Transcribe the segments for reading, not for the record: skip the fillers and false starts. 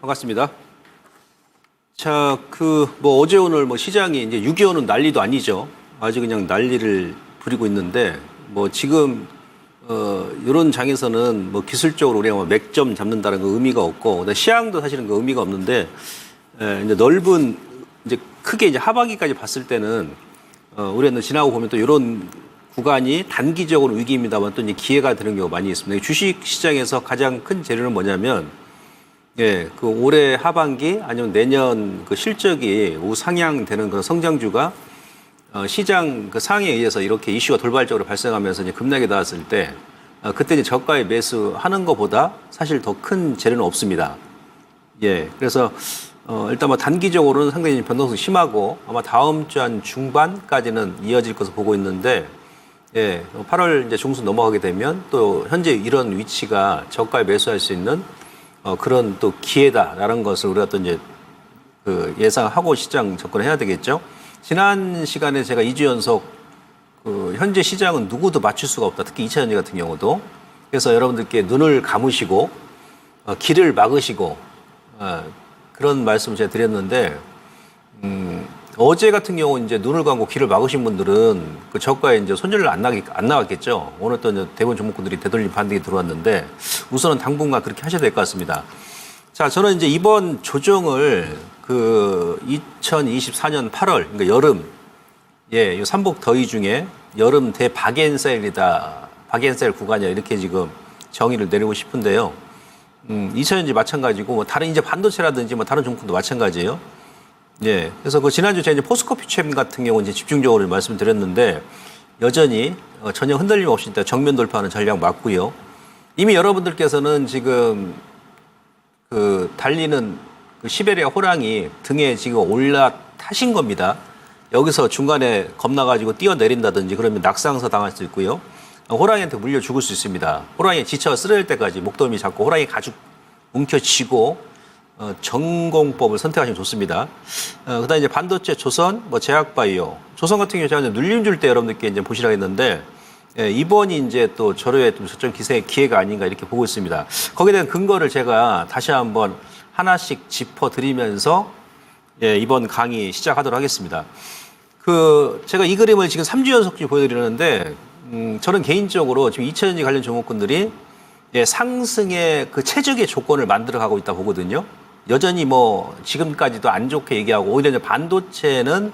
반갑습니다. 자, 어제 오늘 시장이 이제 6.25는 난리도 아니죠. 아주 그냥 난리를 부리고 있는데, 지금, 이런 장에서는 기술적으로 우리가 맥점 잡는다는 거 의미가 없고, 시향도 사실은 그 의미가 없는데, 이제 넓은, 이제 크게 이제 하반기까지 봤을 때는, 우리는 지나고 보면 또 이런 구간이 단기적으로 위기입니다만 또 이제 기회가 되는 경우가 많이 있습니다. 주식 시장에서 가장 큰 재료는 뭐냐면, 그 올해 하반기 아니면 내년 그 실적이 우상향되는 그런 성장주가 시장 그 상황에 의해서 이렇게 이슈가 돌발적으로 발생하면서 이제 급락이 나왔을 때 그때 이제 저가에 매수하는 것보다 사실 더 큰 재료는 없습니다. 그래서 일단 단기적으로는 상당히 변동성이 심하고 아마 다음 주 한 중반까지는 이어질 것으로 보고 있는데 8월 이제 중순 넘어가게 되면 또 현재 이런 위치가 저가에 매수할 수 있는 그런 또 기회다라는 것을 우리가 또 이제 예상하고 시장 접근해야 되겠죠. 지난 시간에 제가 2주 연속 현재 시장은 누구도 맞출 수가 없다. 특히 2차전지 같은 경우도. 그래서 여러분들께 눈을 감으시고 길을 막으시고 그런 말씀을 제가 드렸는데 어제 같은 경우 이제 눈을 감고 길을 막으신 분들은 그 저가에 이제 손절을 안 나왔겠죠. 오늘 또 이제 대부분 종목군들이 되돌림 반등이 들어왔는데 우선은 당분간 그렇게 하셔야 될 것 같습니다. 자, 저는 이제 이번 조정을 2024년 8월, 그러니까 여름, 이 삼복 더위 중에 여름 대박앤셀이다. 박앤셀 구간이야. 이렇게 지금 정의를 내리고 싶은데요. 2차전지 마찬가지고 다른 이제 반도체라든지 다른 종목도 마찬가지예요. 그래서 지난주 제가 이제 포스코피챔 같은 경우 이제 집중적으로 말씀드렸는데 여전히 전혀 흔들림 없이 일단 정면 돌파하는 전략 맞고요. 이미 여러분들께서는 지금 달리는 시베리아 호랑이 등에 지금 올라타신 겁니다. 여기서 중간에 겁나가지고 뛰어내린다든지 그러면 낙상사 당할 수 있고요. 호랑이한테 물려 죽을 수 있습니다. 호랑이 지쳐 쓰러질 때까지 목덜미 잡고 호랑이 가죽 움켜쥐고 전공법을 선택하시면 좋습니다. 그다음에 이제 반도체, 조선, 제약바이오. 조선 같은 경우 제가 눌림 줄 때 여러분들께 이제 보시라고 했는데, 이번이 이제 또 저로의 좀 저점 기회가 아닌가 이렇게 보고 있습니다. 거기에 대한 근거를 제가 다시 한번 하나씩 짚어드리면서, 이번 강의 시작하도록 하겠습니다. 제가 이 그림을 지금 3주 연속씩 보여드리는데, 저는 개인적으로 지금 2차전지 관련 종목군들이 상승의 그 최적의 조건을 만들어 가고 있다 보거든요. 여전히 지금까지도 안 좋게 얘기하고 오히려 이제 반도체는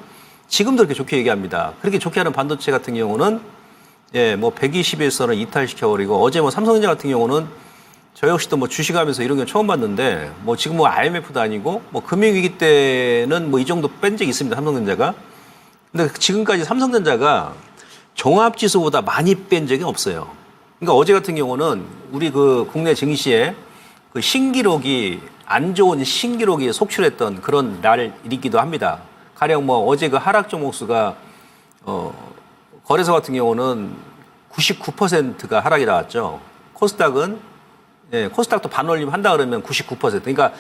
지금도 이렇게 좋게 얘기합니다. 그렇게 좋게 하는 반도체 같은 경우는 120일선을 이탈시켜버리고 어제 삼성전자 같은 경우는 저 역시도 주식하면서 이런 경 처음 봤는데 지금 IMF도 아니고 금융위기 때는 이 정도 뺀 적이 있습니다. 삼성전자가. 근데 지금까지 삼성전자가 종합지수보다 많이 뺀 적이 없어요. 그러니까 어제 같은 경우는 우리 국내 증시에 신기록이 안 좋은 신기록이 속출했던 그런 날이기도 합니다. 가령 어제 하락 종목 수가 거래소 같은 경우는 99%가 하락이 나왔죠. 코스닥은 코스닥도 반올림 한다 그러면 99%. 그러니까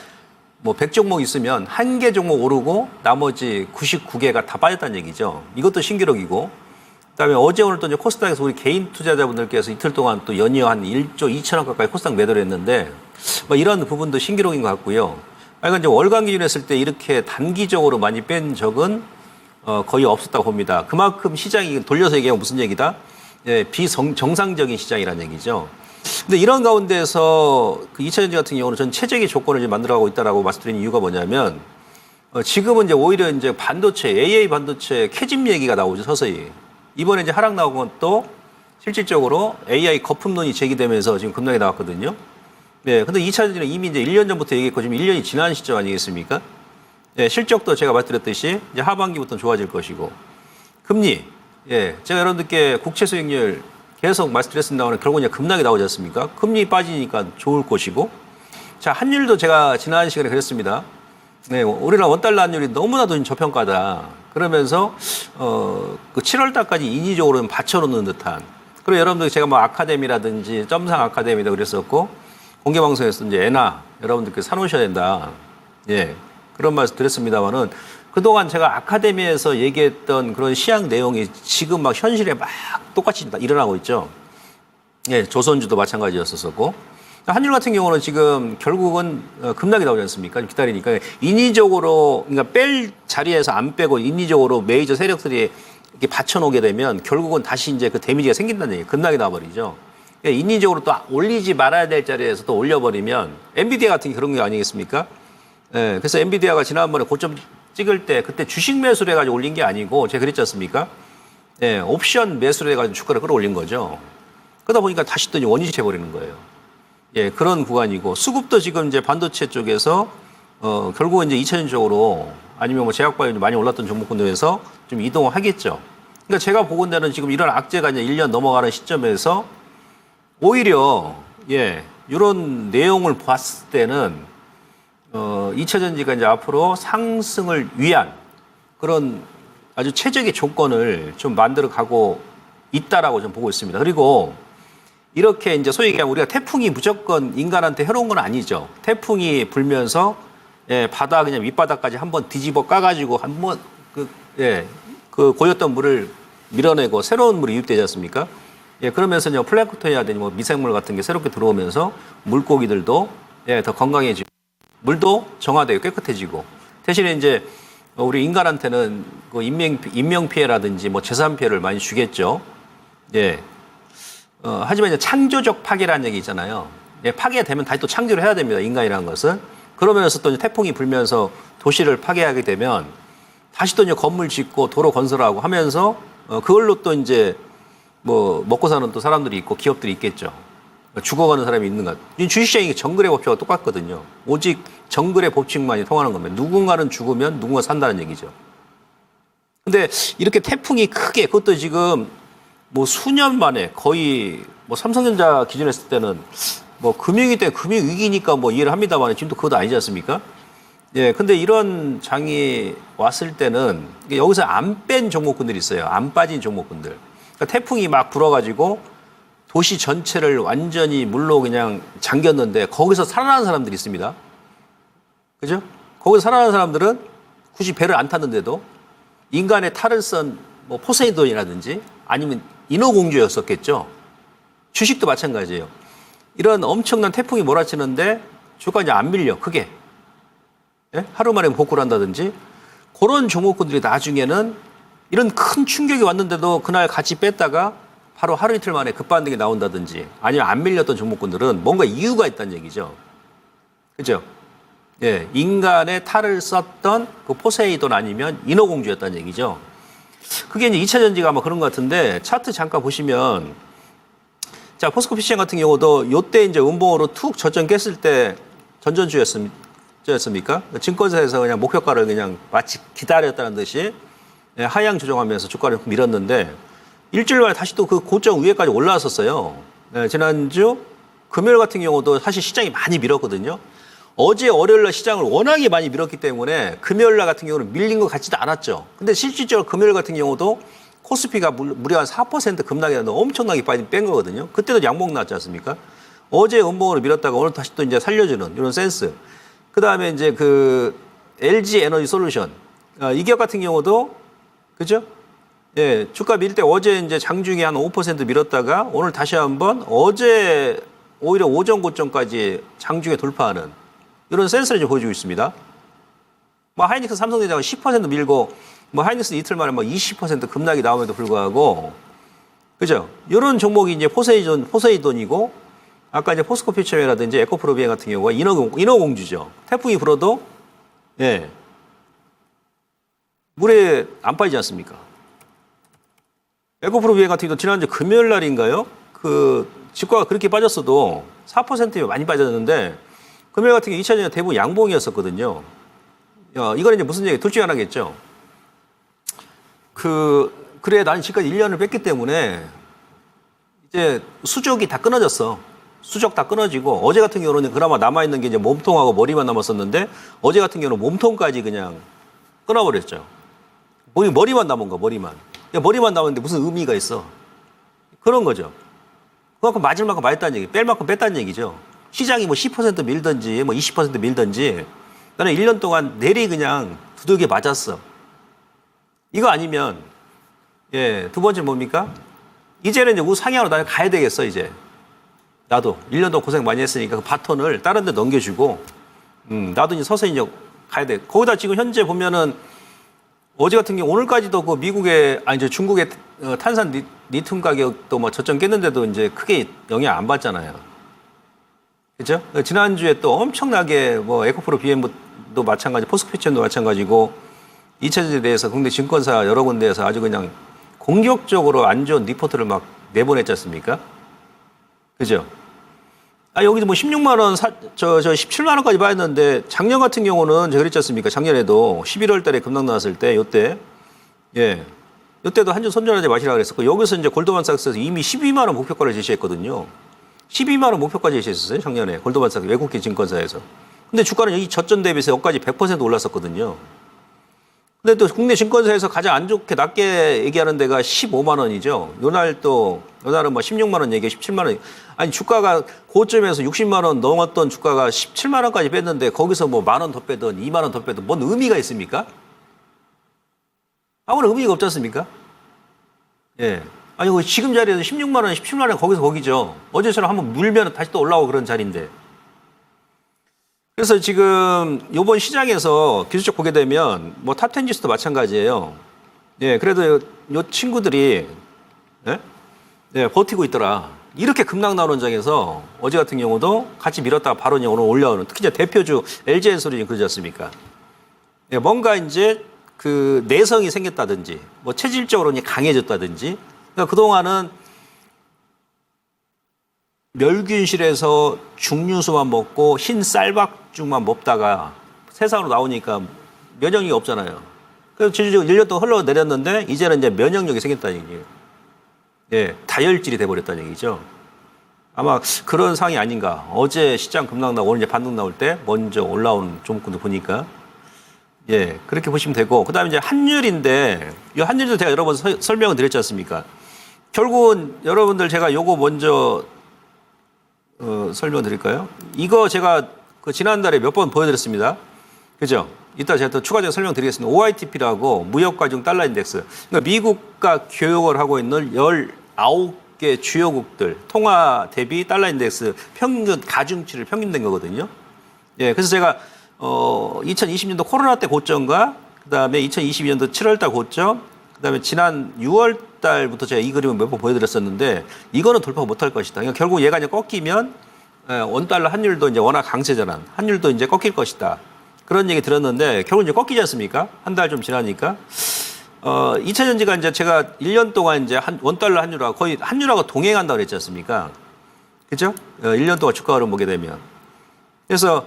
100종목 있으면 한 개 종목 오르고 나머지 99개가 다 빠졌다는 얘기죠. 이것도 신기록이고. 그다음에 어제 오늘 또 이제 코스닥에서 우리 개인 투자자분들께서 이틀 동안 또 연이어 한 1조 2천억 가까이 코스닥 매도를 했는데 이런 부분도 신기록인 것 같고요. 그러니까 이제 월간 기준 했을 때 이렇게 단기적으로 많이 뺀 적은 거의 없었다고 봅니다. 그만큼 시장이 돌려서 얘기하면 무슨 얘기다? 비정상적인 시장이라는 얘기죠. 근데 이런 가운데서 2차전지 같은 경우는 전 최적의 조건을 이제 만들어가고 있다라고 말씀드리는 이유가 뭐냐면 지금은 이제 오히려 이제 반도체, AA 반도체 캐집 얘기가 나오죠, 서서히. 이번에 이제 하락 나온 건 또 실질적으로 AI 거품론이 제기되면서 지금 급락이 나왔거든요. 근데 2차전지는 이미 이제 1년 전부터 얘기했고 지금 1년이 지난 시점 아니겠습니까? 실적도 제가 말씀드렸듯이 이제 하반기부터는 좋아질 것이고. 금리. 제가 여러분들께 국채 수익률 계속 말씀드렸습니다만 결국 이제 급락이 나오지 않습니까? 금리 빠지니까 좋을 것이고. 자, 환율도 제가 지난 시간에 그랬습니다. 우리나라 원달러 환율이 너무나도 저평가다. 그러면서 그 7월 달까지 인위적으로는 받쳐놓는 듯한. 그리고 여러분들 제가 아카데미라든지 점상 아카데미도 그랬었고 공개방송에서 이제 엔화 여러분들께 사놓으셔야 된다. 그런 말씀 드렸습니다만은 그동안 제가 아카데미에서 얘기했던 그런 시향 내용이 지금 현실에 똑같이 일어나고 있죠. 조선주도 마찬가지였었고. 한율 같은 경우는 지금 결국은 급락이 나오지 않습니까? 기다리니까 인위적으로 그러니까 뺄 자리에서 안 빼고 인위적으로 메이저 세력들이 이렇게 받쳐놓게 되면 결국은 다시 이제 그 데미지가 생긴다는 얘기예요. 급락이 나와버리죠. 인위적으로 또 올리지 말아야 될 자리에서 또 올려버리면 엔비디아 같은 게 그런 게 아니겠습니까? 예, 그래서 엔비디아가 지난번에 고점 찍을 때 그때 주식 매수를 해가지고 올린 게 아니고 제가 그랬지 않습니까? 예, 옵션 매수를 해가지고 주가를 끌어올린 거죠. 그러다 보니까 다시 또 원위치 해버리는 거예요. 예, 그런 구간이고 수급도 지금 이제 반도체 쪽에서 결국은 이제 2차전적으로 아니면 뭐 제약바이오 많이 올랐던 종목군들에서 좀 이동을 하겠죠. 그러니까 제가 보건대는 지금 이런 악재가 이제 1년 넘어가는 시점에서 오히려 예, 이런 내용을 봤을 때는 2차 전지가 이제 앞으로 상승을 위한 그런 아주 최적의 조건을 좀 만들어 가고 있다라고 좀 보고 있습니다. 그리고 이렇게 이제 소위 얘기하면 우리가 태풍이 무조건 인간한테 해로운 건 아니죠. 태풍이 불면서 예, 바다 그냥 밑바닥까지 한번 뒤집어 까가지고 한번 그 고였던 물을 밀어내고 새로운 물이 유입되지 않습니까? 예, 그러면서 이제 플랭크톤이라든지 뭐 미생물 같은 게 새롭게 들어오면서 물고기들도 예, 더 건강해지고 물도 정화되고 깨끗해지고 대신에 이제 우리 인간한테는 그 인명 피해라든지 뭐 재산 피해를 많이 주겠죠. 예. 하지만 이제 창조적 파괴라는 얘기 있잖아요. 예, 파괴되면 다시 또 창조를 해야 됩니다. 인간이라는 것은. 그러면서 또 이제 태풍이 불면서 도시를 파괴하게 되면 다시 또 이제 건물 짓고 도로 건설하고 하면서 그걸로 또 이제 뭐 먹고 사는 또 사람들이 있고 기업들이 있겠죠. 죽어가는 사람이 있는 것. 주식시장이 정글의 법칙과 똑같거든요. 오직 정글의 법칙만이 통하는 겁니다. 누군가는 죽으면 누군가 산다는 얘기죠. 근데 이렇게 태풍이 크게 그것도 지금 뭐 수년 만에 거의 뭐 삼성전자 기준으로 했을 때는 뭐 금융위 때 금융위기니까 뭐 이해를 합니다만 지금도 그것도 아니지 않습니까? 예, 근데 이런 장이 왔을 때는 여기서 안 뺀 종목군들이 있어요. 안 빠진 종목군들. 그러니까 태풍이 막 불어가지고 도시 전체를 완전히 물로 그냥 잠겼는데 거기서 살아나는 사람들이 있습니다. 그죠? 거기서 살아나는 사람들은 굳이 배를 안 탔는데도 인간의 탈을 쓴 뭐 포세이돈이라든지 아니면 인어공주였었겠죠. 주식도 마찬가지예요. 이런 엄청난 태풍이 몰아치는데 주가 이제 안 밀려 크게. 예? 하루 만에 복구를 한다든지 그런 종목군들이 나중에는 이런 큰 충격이 왔는데도 그날 같이 뺐다가 바로 하루 이틀 만에 급반등이 나온다든지 아니면 안 밀렸던 종목군들은 뭔가 이유가 있다는 얘기죠. 그죠? 예, 인간의 탈을 썼던 그 포세이돈 아니면 인어공주였다는 얘기죠. 그게 이제 2차 전지가 아마 그런 것 같은데 차트 잠깐 보시면 자, 포스코 PCM 같은 경우도 요때 이제 음봉으로 툭 저점 깼을 때 전전주였습니까? 증권사에서 그냥 목표가를 그냥 마치 기다렸다는 듯이 하향 조정하면서 주가를 밀었는데 일주일 만에 다시 또 그 고점 위에까지 올라왔었어요. 지난주 금요일 같은 경우도 사실 시장이 많이 밀었거든요. 어제 월요일날 시장을 워낙에 많이 밀었기 때문에 금요일날 같은 경우는 밀린 것 같지도 않았죠. 근데 실질적으로 금요일 같은 경우도 코스피가 무려 한 4% 급락이 나는데 엄청나게 뺀 거거든요. 그때도 양봉 나왔지 않습니까? 어제 음봉으로 밀었다가 오늘 다시 또 이제 살려주는 이런 센스. 그 다음에 이제 그 LG 에너지 솔루션. 이 기업 같은 경우도 그죠? 예, 주가 밀 때 어제 이제 장중에 한 5% 밀었다가 오늘 다시 한번 어제 오히려 오전 고점까지 장중에 돌파하는 이런 센스를 좀 보여주고 있습니다. 뭐 하이닉스 삼성전자가 10% 밀고 뭐 하이닉스 이틀 만에 뭐 20% 급락이 나옴에도 불구하고 그죠? 이런 종목이 이제 포세이돈이고 아까 이제 포스코 피처웨어라든지 에코프로비엔 같은 경우가 인어공주죠. 태풍이 불어도 예 물에 안 빠지지 않습니까? 에코프로비엔 같은 경우도 지난주 금요일 날인가요? 그 주가가 그렇게 빠졌어도 4% 많이 빠졌는데 금요일 같은 경우 2차전에 대부분 양봉이었었거든요. 이거는 이제 무슨 얘기? 둘 중에 하나겠죠. 그래 나는 지금까지 1년을 뺐기 때문에 이제 수족이 다 끊어졌어. 수족 다 끊어지고 어제 같은 경우는 그나마 남아있는 게 이제 몸통하고 머리만 남았었는데 어제 같은 경우는 몸통까지 그냥 끊어버렸죠. 머리만 남은 거, 머리만. 머리만 남았는데 무슨 의미가 있어. 그런 거죠. 그만큼 맞을 만큼 맞았다는 얘기, 뺄 만큼 뺐다는 얘기죠. 시장이 뭐 10% 밀든지 뭐 20% 밀든지 나는 1년 동안 내리 그냥 두들겨 맞았어. 이거 아니면 예, 두 번째 뭡니까? 이제는 이제 우상향으로 나는 가야 되겠어, 이제. 나도 1년 동안 고생 많이 했으니까 그 바톤을 다른 데 넘겨주고 나도 이제 서서히 이제 가야 돼. 거기다 지금 현재 보면은 어제 같은 경우 오늘까지도 그 미국의 이제 중국의 탄산 리튬 가격도 뭐 저점 깼는데도 이제 크게 영향 안 받잖아요. 그죠? 지난주에 또 엄청나게 뭐 에코프로 BM도 마찬가지, 포스코피첸도 마찬가지고 2차전지에 대해서 국내 증권사 여러 군데에서 아주 그냥 공격적으로 안 좋은 리포트를 막 내보냈지 않습니까? 그죠? 여기도 뭐 16만 원, 17만 원까지 받았는데 작년 같은 경우는 제가 그랬지 않습니까? 작년에도 11월 달에 급락 나왔을 때 요때 예. 요때도 한전 손절하지 마시라 그랬었고 여기서 이제 골드만삭스에서 이미 12만 원 목표가를 제시했거든요. 12만 원 목표까지 제시했었어요. 작년에 골드만삭스 외국계 증권사에서. 근데 주가는 여기 저점 대비해서 여기까지 100% 올랐었거든요. 근데 또 국내 증권사에서 가장 안 좋게 낮게 얘기하는 데가 15만 원이죠. 요날은 뭐 16만 원 얘기해 17만 원. 아니 주가가 고점에서 60만 원 넘었던 주가가 17만 원까지 뺐는데 거기서 뭐 만 원 더 빼든 2만 원 더 빼든 뭔 의미가 있습니까? 아무런 의미가 없지 않습니까? 예. 아니 지금 자리에서 16만 원, 17만 원 거기서 거기죠. 어제처럼 한번 물면 다시 또 올라오고 그런 자리인데. 그래서 지금 이번 시장에서 기술적 보게 되면 뭐 탑10 지수도 마찬가지예요. 예, 그래도 요 친구들이 예? 예, 버티고 있더라. 이렇게 급락 나오는 현장에서 어제 같은 경우도 같이 밀었다가 바로 오늘 올라오는 특히 이제 대표주 LG엔솔이 그러지 않습니까? 예, 뭔가 이제 그 내성이 생겼다든지 뭐 체질적으로 강해졌다든지 그러니까 그동안은 멸균실에서 죽류수만 먹고 흰 쌀밥죽만 먹다가 세상으로 나오니까 면역력이 없잖아요. 그래서 지금 1년 동안 흘러내렸는데 이제는 이제 면역력이 생겼다는 얘기예요. 예, 다혈질이 돼버렸다는 얘기죠. 아마 그런 상황이 아닌가. 어제 시장 급락 나고 오늘 이제 반등 나올 때 먼저 올라온 종목군들 보니까 예, 그렇게 보시면 되고 그다음에 이제 환율인데 이 환율도 제가 여러 번 설명을 드렸지 않습니까? 결국은 여러분들 제가 요거 먼저 설명드릴까요? 이거 제가 그 지난달에 몇 번 보여드렸습니다. 그죠? 이따 제가 또 추가적으로 설명드리겠습니다. OITP라고 무역과중 달러 인덱스. 그러니까 미국과 교역을 하고 있는 19개 주요국들 통화 대비 달러 인덱스 평균 가중치를 평균된 거거든요. 예, 그래서 제가 2020년도 코로나 때 고점과 그다음에 2022년도 7월 달 고점, 그다음에 지난 6월 달부터 제가 이 그림을 몇 번 보여드렸었는데 이거는 돌파 못할 것이다. 그러니까 결국 얘가 이제 꺾이면 원달러 환율도 이제 워낙 강세잖아. 환율도 이제 꺾일 것이다. 그런 얘기 들었는데 결국 이제 꺾이지 않습니까? 한 달 좀 지나니까. 2차전지가 이제 제가 1년 동안 이제 원달러 환율하고 거의 환율하고 동행한다고 그랬지 않습니까? 그죠? 1년 동안 주가 흐름 보게 되면. 그래서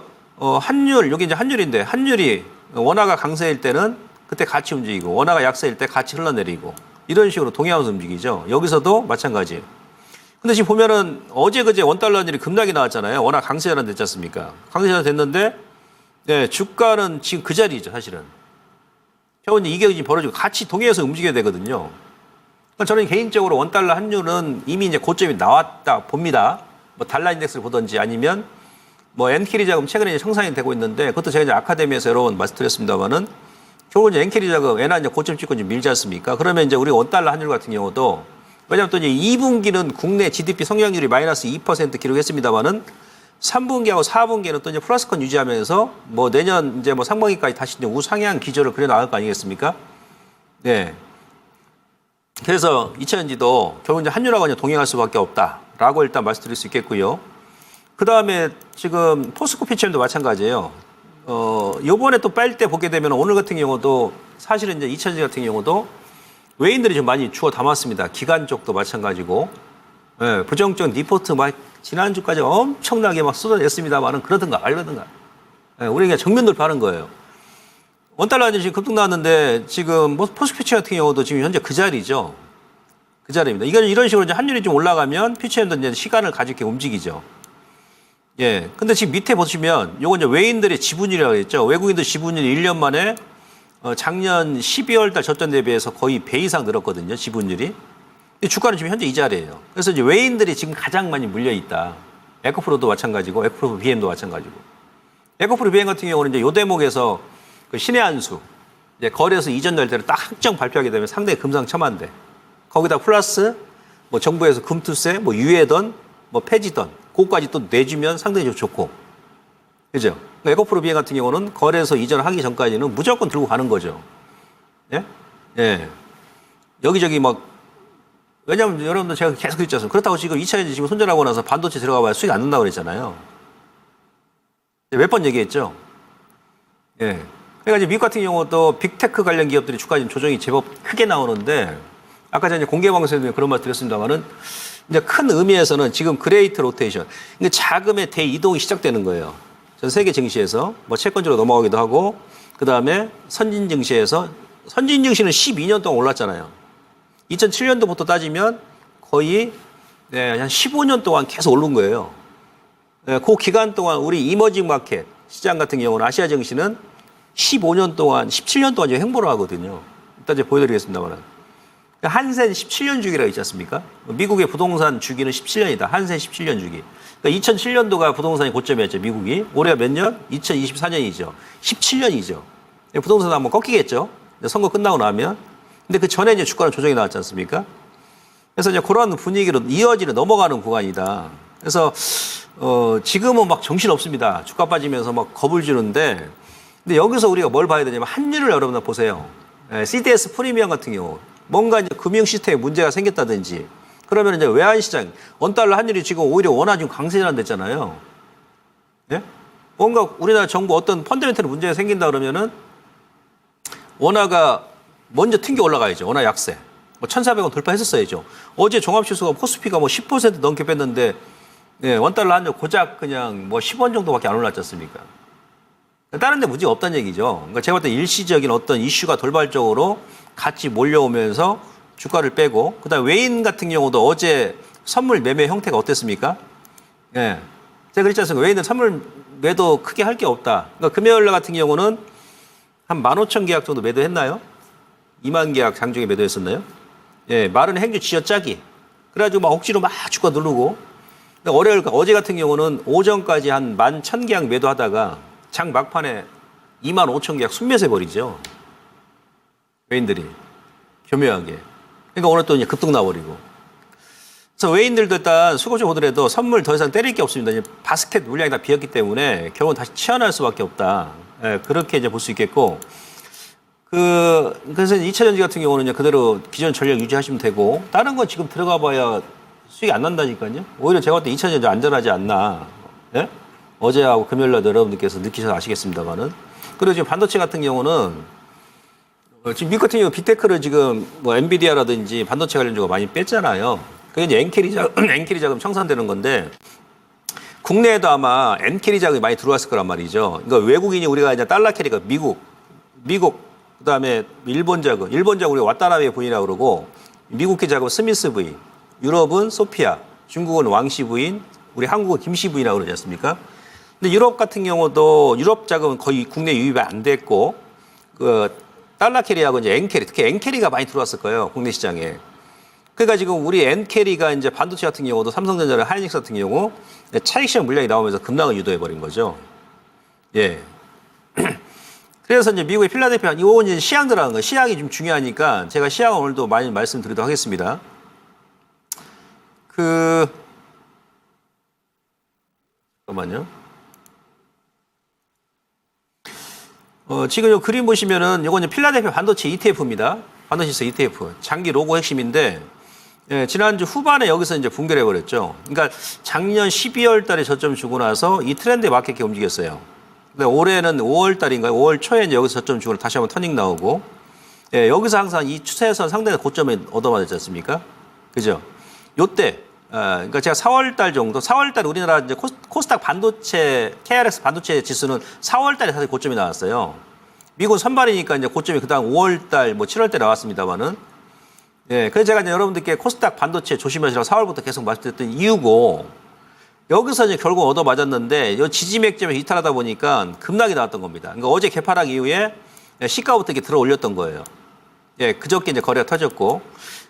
환율, 여기 이제 환율인데 환율이 원화가 강세일 때는 그때 같이 움직이고 원화가 약세일 때 같이 흘러내리고 이런 식으로 동행하면서 움직이죠. 여기서도 마찬가지. 근데 지금 보면은 어제 그제 원달러 환율이 급락이 나왔잖아요. 워낙 강세전환 됐지 않습니까? 강세전환 됐는데 네, 주가는 지금 그 자리죠, 사실은. 결국 이게 지금 벌어지고 같이 동행해서 움직여야 되거든요. 그러니까 저는 개인적으로 원달러 환율은 이미 이제 고점이 나왔다 봅니다. 뭐 달러 인덱스를 보든지 아니면 뭐 엔캐리 자금 최근에 이제 형성이 되고 있는데 그것도 제가 이제 아카데미에서 여러 번 말씀드렸습니다만은 결국 이제 엔캐리 자금 엔화 이제 고점 찍고 좀 밀지 않습니까? 그러면 이제 우리 원달러 환율 같은 경우도 왜냐하면 또 이제 2분기는 국내 GDP 성장률이 마이너스 2% 기록했습니다만은 3분기하고 4분기에는 또 이제 플러스권 유지하면서 뭐 내년 이제 뭐 상반기까지 다시 이제 우상향 기조를 그려 나갈 거 아니겠습니까? 네. 그래서 2차전지도 결국 이제 환율하고 이제 동행할 수밖에 없다라고 일단 말씀드릴 수 있겠고요. 그 다음에 지금 포스코 피치엠도 마찬가지예요. 요번에 또 빨 때 보게 되면 오늘 같은 경우도 사실은 이제 2차전지 같은 경우도 외인들이 좀 많이 주워 담았습니다. 기관 쪽도 마찬가지고. 예, 부정적 리포트 막 지난주까지 엄청나게 막 쏟아냈습니다만은 그러든가 말든가. 예, 우리 그냥 정면 돌파하는 거예요. 원달러 환율이 지금 급등 나왔는데 지금 뭐 포스코 피치 같은 경우도 지금 현재 그 자리죠. 그 자리입니다. 이런 식으로 이제 환율이 좀 올라가면 피치엠도 이제 시간을 가지고 움직이죠. 예. 근데 지금 밑에 보시면 요건 이제 외인들의 지분율이라고 했죠. 외국인들 지분율이 1년 만에 작년 12월 달 저점 대비해서 거의 배 이상 늘었거든요. 지분율이. 주가는 지금 현재 이 자리예요. 그래서 이제 외인들이 지금 가장 많이 물려 있다. 에코프로도 마찬가지고 에코프로 BM도 마찬가지고. 에코프로 BM 같은 경우는 이제 요 대목에서 그 신의 한수 이제 거래소 이전 날짜를 딱 확정 발표하게 되면 상당히 금상첨화인데 거기다 플러스 뭐 정부에서 금투세 뭐 유예던 뭐 폐지던 그거까지 또 내주면 상당히 좀 좋고. 그죠? 그러니까 에코프로 비행 같은 경우는 거래소 이전하기 전까지는 무조건 들고 가는 거죠. 예? 예. 여기저기 막, 왜냐면 여러분들 제가 계속 그랬지 않습니까? 그렇다고 지금 2차 전지 지금 손절하고 나서 반도체 들어가 봐야 수익 안 난다고 그랬잖아요. 몇 번 얘기했죠? 예. 그러니까 이제 미국 같은 경우도 빅테크 관련 기업들이 주가 지금 조정이 제법 크게 나오는데, 아까 제가 이제 공개 방송에서 그런 말 드렸습니다만은, 이제 큰 의미에서는 지금 그레이트 로테이션, 그러니까 자금의 대이동이 시작되는 거예요. 전 세계 증시에서 뭐 채권주로 넘어가기도 하고, 그 다음에 선진 증시에서, 선진 증시는 12년 동안 올랐잖아요. 2007년도부터 따지면 거의 한 15년 동안 계속 오른 거예요. 그 기간 동안 우리 이머징 마켓 시장 같은 경우는 아시아 증시는 15년 동안, 17년 동안 횡보를 하거든요. 이따 이제 보여드리겠습니다만. 한센 17년 주기라고 있지 않습니까? 미국의 부동산 주기는 17년이다. 한센 17년 주기. 그러니까 2007년도가 부동산이 고점이었죠, 미국이. 올해가 몇 년? 2024년이죠. 17년이죠. 부동산 한번 꺾이겠죠. 선거 끝나고 나면. 근데 그 전에 이제 주가는 조정이 나왔지 않습니까? 그래서 이제 그런 분위기로 이어지는 넘어가는 구간이다. 그래서 지금은 막 정신 없습니다. 주가 빠지면서 막 겁을 주는데, 근데 여기서 우리가 뭘 봐야 되냐면 환율을 여러분들 보세요. CDS 프리미엄 같은 경우 뭔가 이제 금융 시스템에 문제가 생겼다든지 그러면 이제 외환 시장 원달러 환율이 지금 오히려 원화 지금 강세전 됐잖아요. 예? 뭔가 우리나라 정부 어떤 펀더멘털 문제가 생긴다 그러면은 원화가 먼저 튕겨 올라가야죠. 원화 약세. 뭐 1,400원 돌파했었어야죠. 어제 종합지수가 코스피가 뭐 10% 넘게 뺐는데 예, 원달러 환율 고작 그냥 뭐 10원 정도밖에 안 올랐지 않습니까? 다른 데 문제가 없다는 얘기죠. 그러니까 제가 볼 때 일시적인 어떤 이슈가 돌발적으로 같이 몰려오면서 주가를 빼고, 그 다음에 외인 같은 경우도 어제 선물 매매 형태가 어땠습니까? 예. 제가 그랬지 않습니까? 외인은 선물 매도 크게 할 게 없다. 그러니까 금요일 날 같은 경우는 한 15,000 계약 정도 매도했나요? 2만 계약 장중에 매도했었나요? 예, 마른 행주 쥐어짜기. 그래가지고 막 억지로 막 주가 누르고. 월요일, 어제 같은 경우는 오전까지 한 11,000 계약 매도하다가 장 막판에 25,000 계약 순매수해버리죠. 외인들이. 교묘하게. 그러니까 오늘 또 이제 급등 나버리고. 그래서 외인들도 일단 수급주 보더라도 선물 더 이상 때릴 게 없습니다. 이제 바스켓 물량이 다 비었기 때문에 결국은 다시 치환할 수밖에 없다. 예, 그렇게 이제 볼 수 있겠고. 그래서 2차 전지 같은 경우는 이제 그대로 기존 전략 유지하시면 되고, 다른 건 지금 들어가 봐야 수익이 안 난다니까요. 오히려 제가 볼 때 2차 전지 안전하지 않나. 예? 어제하고 금요일날 여러분들께서 느끼셔서 아시겠습니다만은. 그리고 지금 반도체 같은 경우는 지금 미국 같은 경우 빅테크를 지금 뭐 엔비디아라든지 반도체 관련주가 많이 뺐잖아요. 그게 이제 엔캐리 자금 청산되는 건데, 국내에도 아마 엔캐리 자금이 많이 들어왔을 거란 말이죠. 그러니까 외국인이 우리가 이제 달러 캐리가 미국, 그다음에 일본 자금 우리가 왓다나베 부인이라고 그러고, 미국계 자금 스미스 부인, 유럽은 소피아, 중국은 왕씨 부인, 우리 한국은 김씨 부인이라고 그러지 않습니까? 근데 유럽 같은 경우도 유럽 자금은 거의 국내 유입이 안 됐고, 그 달러 캐리하고 이제 엔캐리, 특히 엔캐리가 많이 들어왔을 거예요, 국내 시장에. 그러니까 지금 우리 엔캐리가 이제 반도체 같은 경우도 삼성전자나 하이닉스 같은 경우 차익 실현 물량이 나오면서 급락을 유도해 버린 거죠. 예. 그래서 이제 미국의 필라델피아, 이거 이제 시향 들어간 거예요. 시향이 좀 중요하니까 제가 시향 오늘도 많이 말씀드리도록 하겠습니다. 잠깐만요. 지금 요 그림 보시면은 이건 필라델피아 반도체 ETF입니다. 반도체 ETF. 장기 로고 핵심인데, 예, 지난주 후반에 여기서 이제 붕괴를 해버렸죠. 그러니까 작년 12월 달에 저점 주고 나서 이 트렌드에 맞게 움직였어요. 근데 올해는 5월 달인가요? 5월 초에 이제 여기서 저점 주고 다시 한번 터닝 나오고, 예, 여기서 항상 이 추세선 상당히 고점에 얻어맞았지 않습니까? 그죠? 요때, 그러니까 제가 4월 달 정도, 4월 달 우리나라 이제 코스닥 반도체, KRX 반도체 지수는 4월 달에 사실 고점이 나왔어요. 미국 선발이니까 이제 고점이 그다음 5월 달, 뭐 7월 때 나왔습니다만은. 예, 그래서 제가 이제 여러분들께 코스닥 반도체 조심하시라고 4월부터 계속 말씀드렸던 이유고, 여기서 이제 결국 얻어맞았는데, 이 지지 맥점에 이탈하다 보니까 급락이 나왔던 겁니다. 그러니까 어제 개파락 이후에 시가부터 이렇게 들어 올렸던 거예요. 예, 그저께 이제 거래가 터졌고,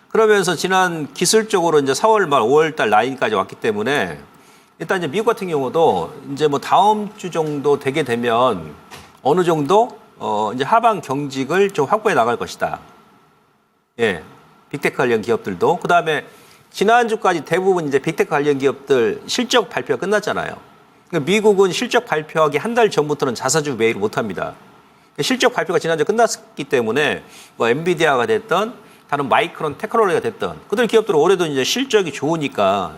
그러면서 지난 기술적으로 이제 4월 말 5월 달 라인까지 왔기 때문에, 일단 이제 미국 같은 경우도 이제 뭐 다음 주 정도 되게 되면 어느 정도 이제 하방 경직을 좀 확보해 나갈 것이다. 예, 빅테크 관련 기업들도. 그 다음에 지난주까지 대부분 이제 빅테크 관련 기업들 실적 발표가 끝났잖아요. 그러니까 미국은 실적 발표하기 한 달 전부터는 자사주 매입을 못 합니다. 실적 발표가 지난주 끝났기 때문에 뭐 엔비디아가 됐던 다른 마이크론 테크놀로지가 됐던 그들 기업들은 올해도 이제 실적이 좋으니까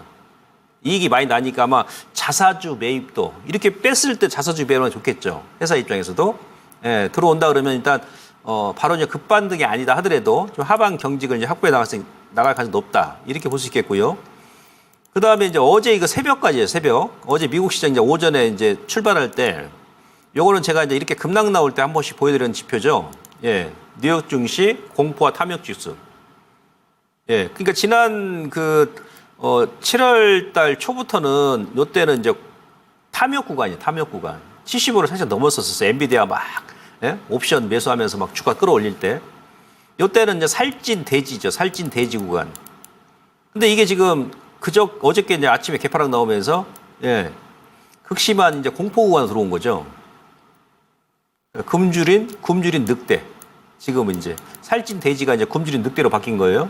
이익이 많이 나니까 아마 자사주 매입도 이렇게 뺐을 때 자사주 매입은 좋겠죠. 회사 입장에서도. 예, 들어온다 그러면 일단 바로 이제 급반등이 아니다 하더라도 좀 하방 경직을 이제 확보해 나갈 가능성이 높다. 이렇게 볼 수 있겠고요. 그 다음에 이제 어제 이거 새벽까지예요, 새벽. 어제 미국 시장 이제 오전에 이제 출발할 때 요거는 제가 이제 이렇게 급락 나올 때 한 번씩 보여드리는 지표죠. 예. 뉴욕 증시 공포와 탐욕 지수. 예. 그러니까 지난 7월 달 초부터는 요때는 이제 탐욕 구간이에요, 탐욕 구간. 70으로 살짝 넘었었어요. 엔비디아 막, 예? 옵션 매수하면서 막 주가 끌어올릴 때. 요때는 이제 살찐 돼지죠. 살찐 돼지 구간. 근데 이게 지금 어저께 이제 아침에 개파락 나오면서, 예. 극심한 이제 공포 구간으로 들어온 거죠. 굶주린 늑대. 지금은 이제 살찐 돼지가 이제 굶주린 늑대로 바뀐 거예요.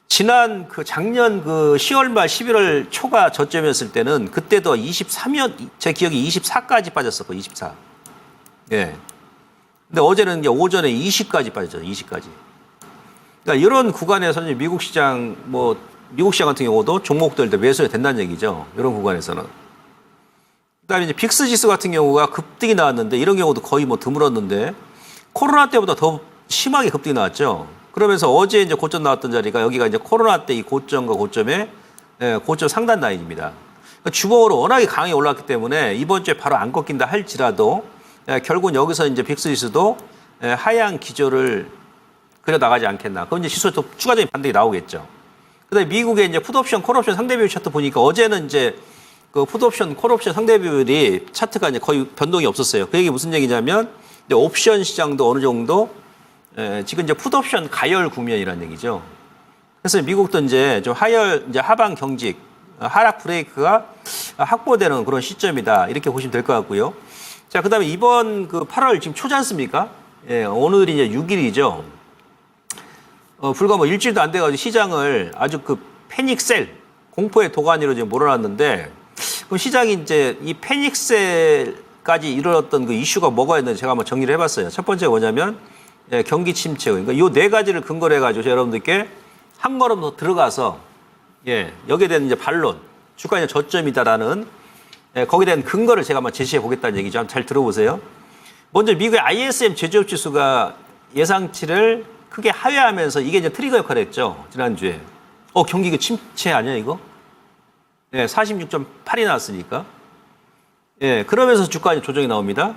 지난 작년 10월 말 11월 초가 저점이었을 때는 그때도 23년, 제 기억이 24까지 빠졌었고, 24. 예. 근데 어제는 이제 오전에 20까지 빠졌죠, 20까지. 그러니까 이런 구간에서는 미국 시장 같은 경우도 종목들도 매수가 된다는 얘기죠. 이런 구간에서는. 그다음에 이제 빅스 지수 같은 경우가 급등이 나왔는데 이런 경우도 거의 뭐 드물었는데 코로나 때보다 더 심하게 급등이 나왔죠. 그러면서 어제 이제 고점 나왔던 자리가 여기가 이제 코로나 때 이 고점과 고점의 고점 상단 라인입니다. 그러니까 주봉으로 워낙에 강하게 올랐기 때문에 이번 주에 바로 안 꺾인다 할지라도 결국은 여기서 이제 빅스 지수도 하향 기조를 그려 나가지 않겠나. 그럼 이제 지수에 또 추가적인 반등이 나오겠죠. 그다음에 미국의 이제 풋옵션, 콜옵션 상대 비율 차트 보니까 어제는 이제 그 풋옵션, 콜옵션 상대 비율이 차트가 이제 거의 변동이 없었어요. 그 얘기 무슨 얘기냐면 이제 옵션 시장도 어느 정도 지금 이제 풋옵션 가열 국면이라는 얘기죠. 그래서 미국도 이제 좀 이제 하방 경직, 하락 브레이크가 확보되는 그런 시점이다. 이렇게 보시면 될 것 같고요. 자, 그 다음에 이번 8월 지금 초지 않습니까? 예, 오늘이 이제 6일이죠. 불과 뭐 일주일도 안 돼가지고 시장을 아주 패닉셀, 공포의 도가니로 지금 몰아놨는데, 그럼 시장이 이제 이 패닉셀까지 이르렀던 그 이슈가 뭐가 있는지 제가 한번 정리를 해봤어요. 첫 번째가 뭐냐면, 예, 경기 침체. 그러니까 요 네 가지를 근거로 해가지고 제가 여러분들께 한 걸음 더 들어가서, 예, 여기에 대한 이제 반론, 주가의 저점이다라는, 예, 거기에 대한 근거를 제가 한번 제시해 보겠다는 얘기죠. 한번 잘 들어보세요. 먼저 미국의 ISM 제조업 지수가 예상치를 크게 하회하면서 이게 이제 트리거 역할을 했죠. 지난주에. 경기 침체 아니야, 이거? 예, 46.8이 나왔으니까. 예, 그러면서 주가 조정이 나옵니다.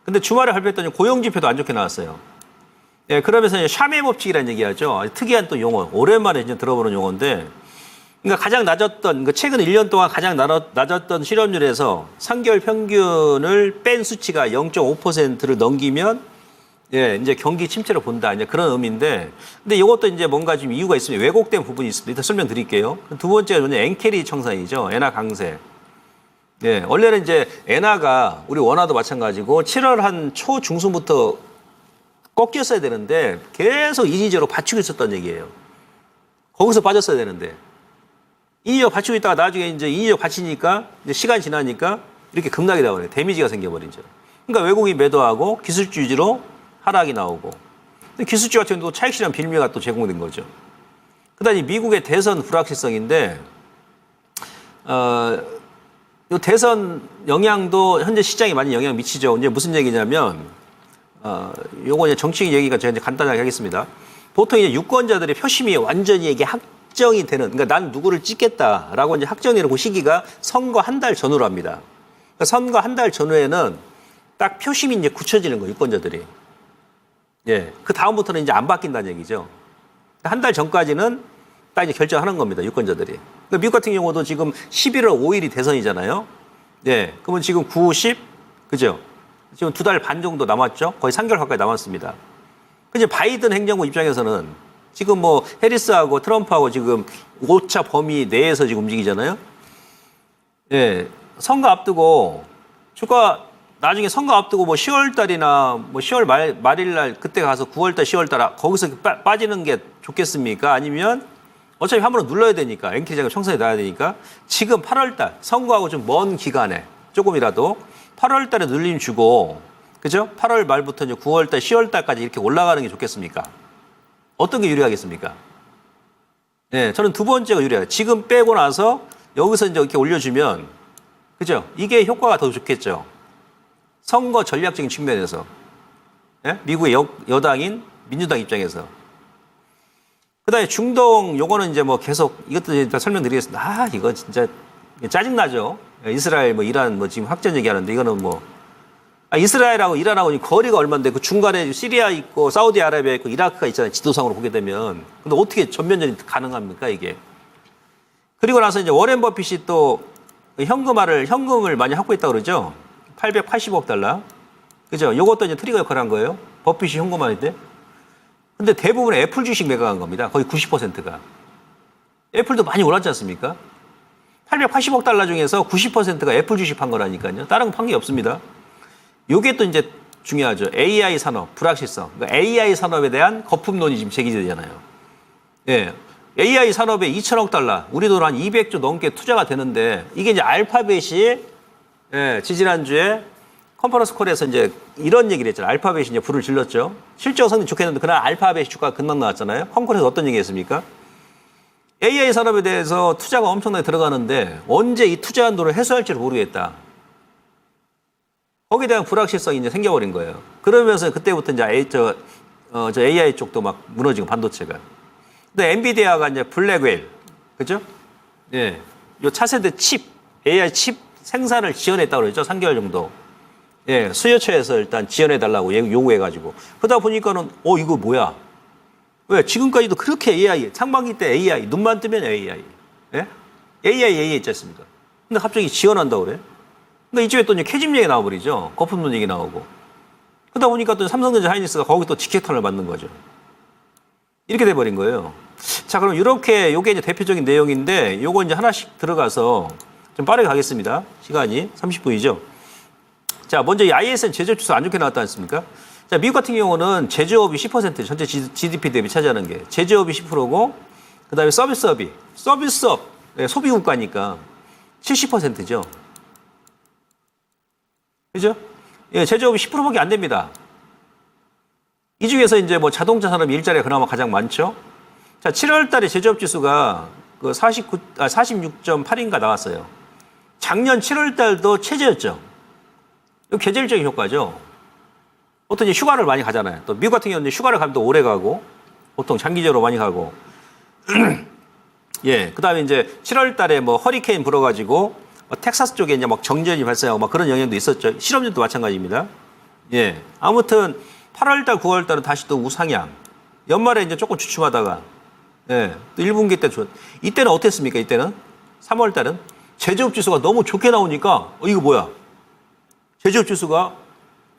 근데 주말에 발표했더니 고용지표도 안 좋게 나왔어요. 예, 그러면서 이제 샤메 법칙이라는 얘기하죠. 특이한 또 용어. 오랜만에 이제 들어보는 용어인데, 그러니까 가장 낮았던, 최근 1년 동안 가장 낮았던 실업률에서 3개월 평균을 뺀 수치가 0.5%를 넘기면, 예, 이제 경기 침체를 본다. 이제 그런 의미인데, 근데 이것도 이제 뭔가 좀 이유가 있습니다. 왜곡된 부분이 있습니다. 일단 설명드릴게요. 두 번째는 엔캐리 청산이죠. 엔화 강세. 예, 원래는 이제 엔화가 우리 원화도 마찬가지고 7월 한 초 중순부터 꺾였어야 되는데 계속 인위적으로 받치고 있었던 얘기예요. 거기서 빠졌어야 되는데 인위적 받치고 있다가 나중에 이제 인위적 받치니까 이제 시간이 지나니까 이렇게 급락이 나오네요. 데미지가 생겨버리죠. 그러니까 외국인 매도하고 기술주 위주로 하락이 나오고, 근데 기술주 같은 경우도 차익 실현 빌미가 또 제공된 거죠. 그다음에 미국의 대선 불확실성인데, 이 대선 영향도 현재 시장에 많이 영향을 미치죠. 이제 무슨 얘기냐면, 요거 이제 정치적 얘기가 제가 이제 간단하게 하겠습니다. 보통 이제 유권자들의 표심이 완전히 이게 확정이 되는, 그러니까 난 누구를 찍겠다라고 이제 확정되는 그 시기가 선거 한 달 전후로 합니다. 그러니까 선거 한 달 전후에는 딱 표심이 이제 굳혀지는 거예요, 유권자들이. 예. 그 다음부터는 이제 안 바뀐다는 얘기죠. 한 달 전까지는 딱 이제 결정하는 겁니다, 유권자들이. 그러니까 미국 같은 경우도 지금 11월 5일이 대선이잖아요. 예. 그러면 지금 9, 10, 그죠? 지금 2달 반 정도 남았죠? 거의 3개월 가까이 남았습니다. 근데 바이든 행정부 입장에서는 지금 뭐 해리스하고 트럼프하고 지금 오차 범위 내에서 지금 움직이잖아요. 예. 선거 앞두고 주가 나중에 선거 앞두고 뭐 10월 달이나 뭐 10월 말일 날 그때 가서 9월 달, 10월 달 거기서 빠지는 게 좋겠습니까? 아니면 어차피 한 번은 눌러야 되니까 엔케이지가 총선에 나야 되니까 지금 8월 달 선거하고 좀 먼 기간에 조금이라도 8월 달에 눌림 주고 그죠? 8월 말부터 이제 9월 달, 10월 달까지 이렇게 올라가는 게 좋겠습니까? 어떤 게 유리하겠습니까? 네, 저는 두 번째가 유리해요. 지금 빼고 나서 여기서 이제 이렇게 올려주면 그죠? 이게 효과가 더 좋겠죠. 선거 전략적인 측면에서 네? 미국의 여당인 민주당 입장에서. 그다음에 중동 요거는 이제 뭐 계속 이것도 일단 설명드리겠습니다. 아 이거 진짜 짜증 나죠. 이스라엘 뭐 이란 뭐 지금 확전 얘기하는데 이거는 뭐 이스라엘하고 이란하고 거리가 얼마인데 그 중간에 시리아 있고 사우디아라비아 있고 이라크가 있잖아요. 지도상으로 보게 되면 근데 어떻게 전면전이 가능합니까 이게? 그리고 나서 이제 워렌 버핏이 또 현금을 많이 확보했다 그러죠. 880억 달러. 그죠? 요것도 이제 트리거 역할을 한 거예요. 버핏이 현금화할 때. 근데 대부분 애플 주식 매각한 겁니다. 거의 90%가. 애플도 많이 올랐지 않습니까? 880억 달러 중에서 90%가 애플 주식 판 거라니까요. 다른 거 판 게 없습니다. 요게 또 이제 중요하죠. AI 산업, 불확실성. 그러니까 AI 산업에 대한 거품론이 지금 제기되잖아요. 예. AI 산업에 2천억 달러, 우리 돈 한 200조 넘게 투자가 되는데 이게 이제 알파벳이 예, 지지난주에 컨퍼런스 콜에서 이제 이런 얘기를 했잖아요. 알파벳이 이제 불을 질렀죠. 실적 성능 좋겠는데 그날 알파벳 주가가 급락 나왔잖아요. 컨콜에서 어떤 얘기 했습니까? AI 산업에 대해서 투자가 엄청나게 들어가는데 언제 이 투자한 돈을 회수할지를 모르겠다. 거기에 대한 불확실성이 이제 생겨버린 거예요. 그러면서 그때부터 이제 저 AI 쪽도 막 무너지고 반도체가. 근데 엔비디아가 이제 블랙웰, 그죠? 예. 요 차세대 칩, AI 칩 생산을 지원했다고 그러죠. 3개월 정도. 예. 수요처에서 일단 지원해달라고 요구해가지고. 그러다 보니까는, 이거 뭐야? 왜? 지금까지도 그렇게 AI, 상반기 때 AI, 눈만 뜨면 AI. 예? AI 있지 않습니까? 근데 갑자기 지원한다고 그래? 근데 이쪽에 또 이제 캐짐 얘기 나와버리죠. 거품론 얘기 나오고. 그러다 보니까 또 삼성전자 하이닉스가 거기 또 직격탄을 맞는 거죠. 이렇게 돼버린 거예요. 자, 그럼 이렇게 요게 이제 대표적인 내용인데 요거 이제 하나씩 들어가서 좀 빠르게 가겠습니다. 시간이 30분이죠. 자, 먼저 이 ISM 제조업 지수 안 좋게 나왔지 않습니까? 자, 미국 같은 경우는 제조업이 10% 전체 GDP 대비 차지하는 게 제조업이 10%고 그다음에 서비스업이 네, 소비 국가니까 70%죠. 그죠? 예, 제조업이 10%밖에 안 됩니다. 이 중에서 이제 뭐 자동차 산업 일자리가 그나마 가장 많죠. 자, 7월 달에 제조업 지수가 그 46.8인가 나왔어요. 작년 7월 달도 최저였죠. 이거 계절적인 효과죠. 보통 이제 휴가를 많이 가잖아요. 또 미국 같은 경우는 휴가를 가면 또 오래 가고, 보통 장기적으로 많이 가고. 예, 그 다음에 이제 7월 달에 뭐 허리케인 불어가지고, 텍사스 쪽에 이제 막 정전이 발생하고 막 그런 영향도 있었죠. 실업률도 마찬가지입니다. 예, 아무튼 8월 달, 9월 달은 다시 또 우상향. 연말에 이제 조금 주춤하다가, 예, 또 1분기 때 이때는 어땠습니까? 이때는 3월 달은 제조업 지수가 너무 좋게 나오니까, 이거 뭐야? 제조업 지수가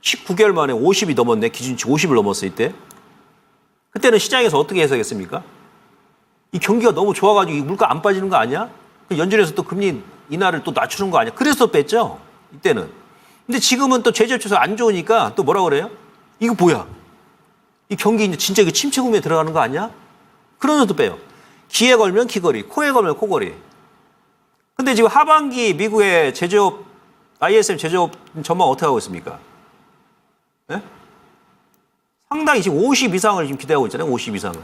19개월 만에 50이 넘었네. 기준치 50을 넘었어, 이때. 그때는 시장에서 어떻게 해석했습니까? 이 경기가 너무 좋아가지고 이 물가 안 빠지는 거 아니야? 연준에서 또 금리 인하를 또 낮추는 거 아니야? 그래서 뺐죠, 이때는. 근데 지금은 또 제조업 지수가 안 좋으니까 또 뭐라 그래요? 이거 뭐야? 이 경기 이제 진짜 이거 침체 국면에 들어가는 거 아니야? 그러면서 또 빼요. 귀에 걸면 귀걸이, 코에 걸면 코걸이. 근데 지금 하반기 미국의 제조업, ISM 제조업 전망 어떻게 하고 있습니까? 네? 상당히 지금 50 이상을 지금 기대하고 있잖아요. 50 이상을.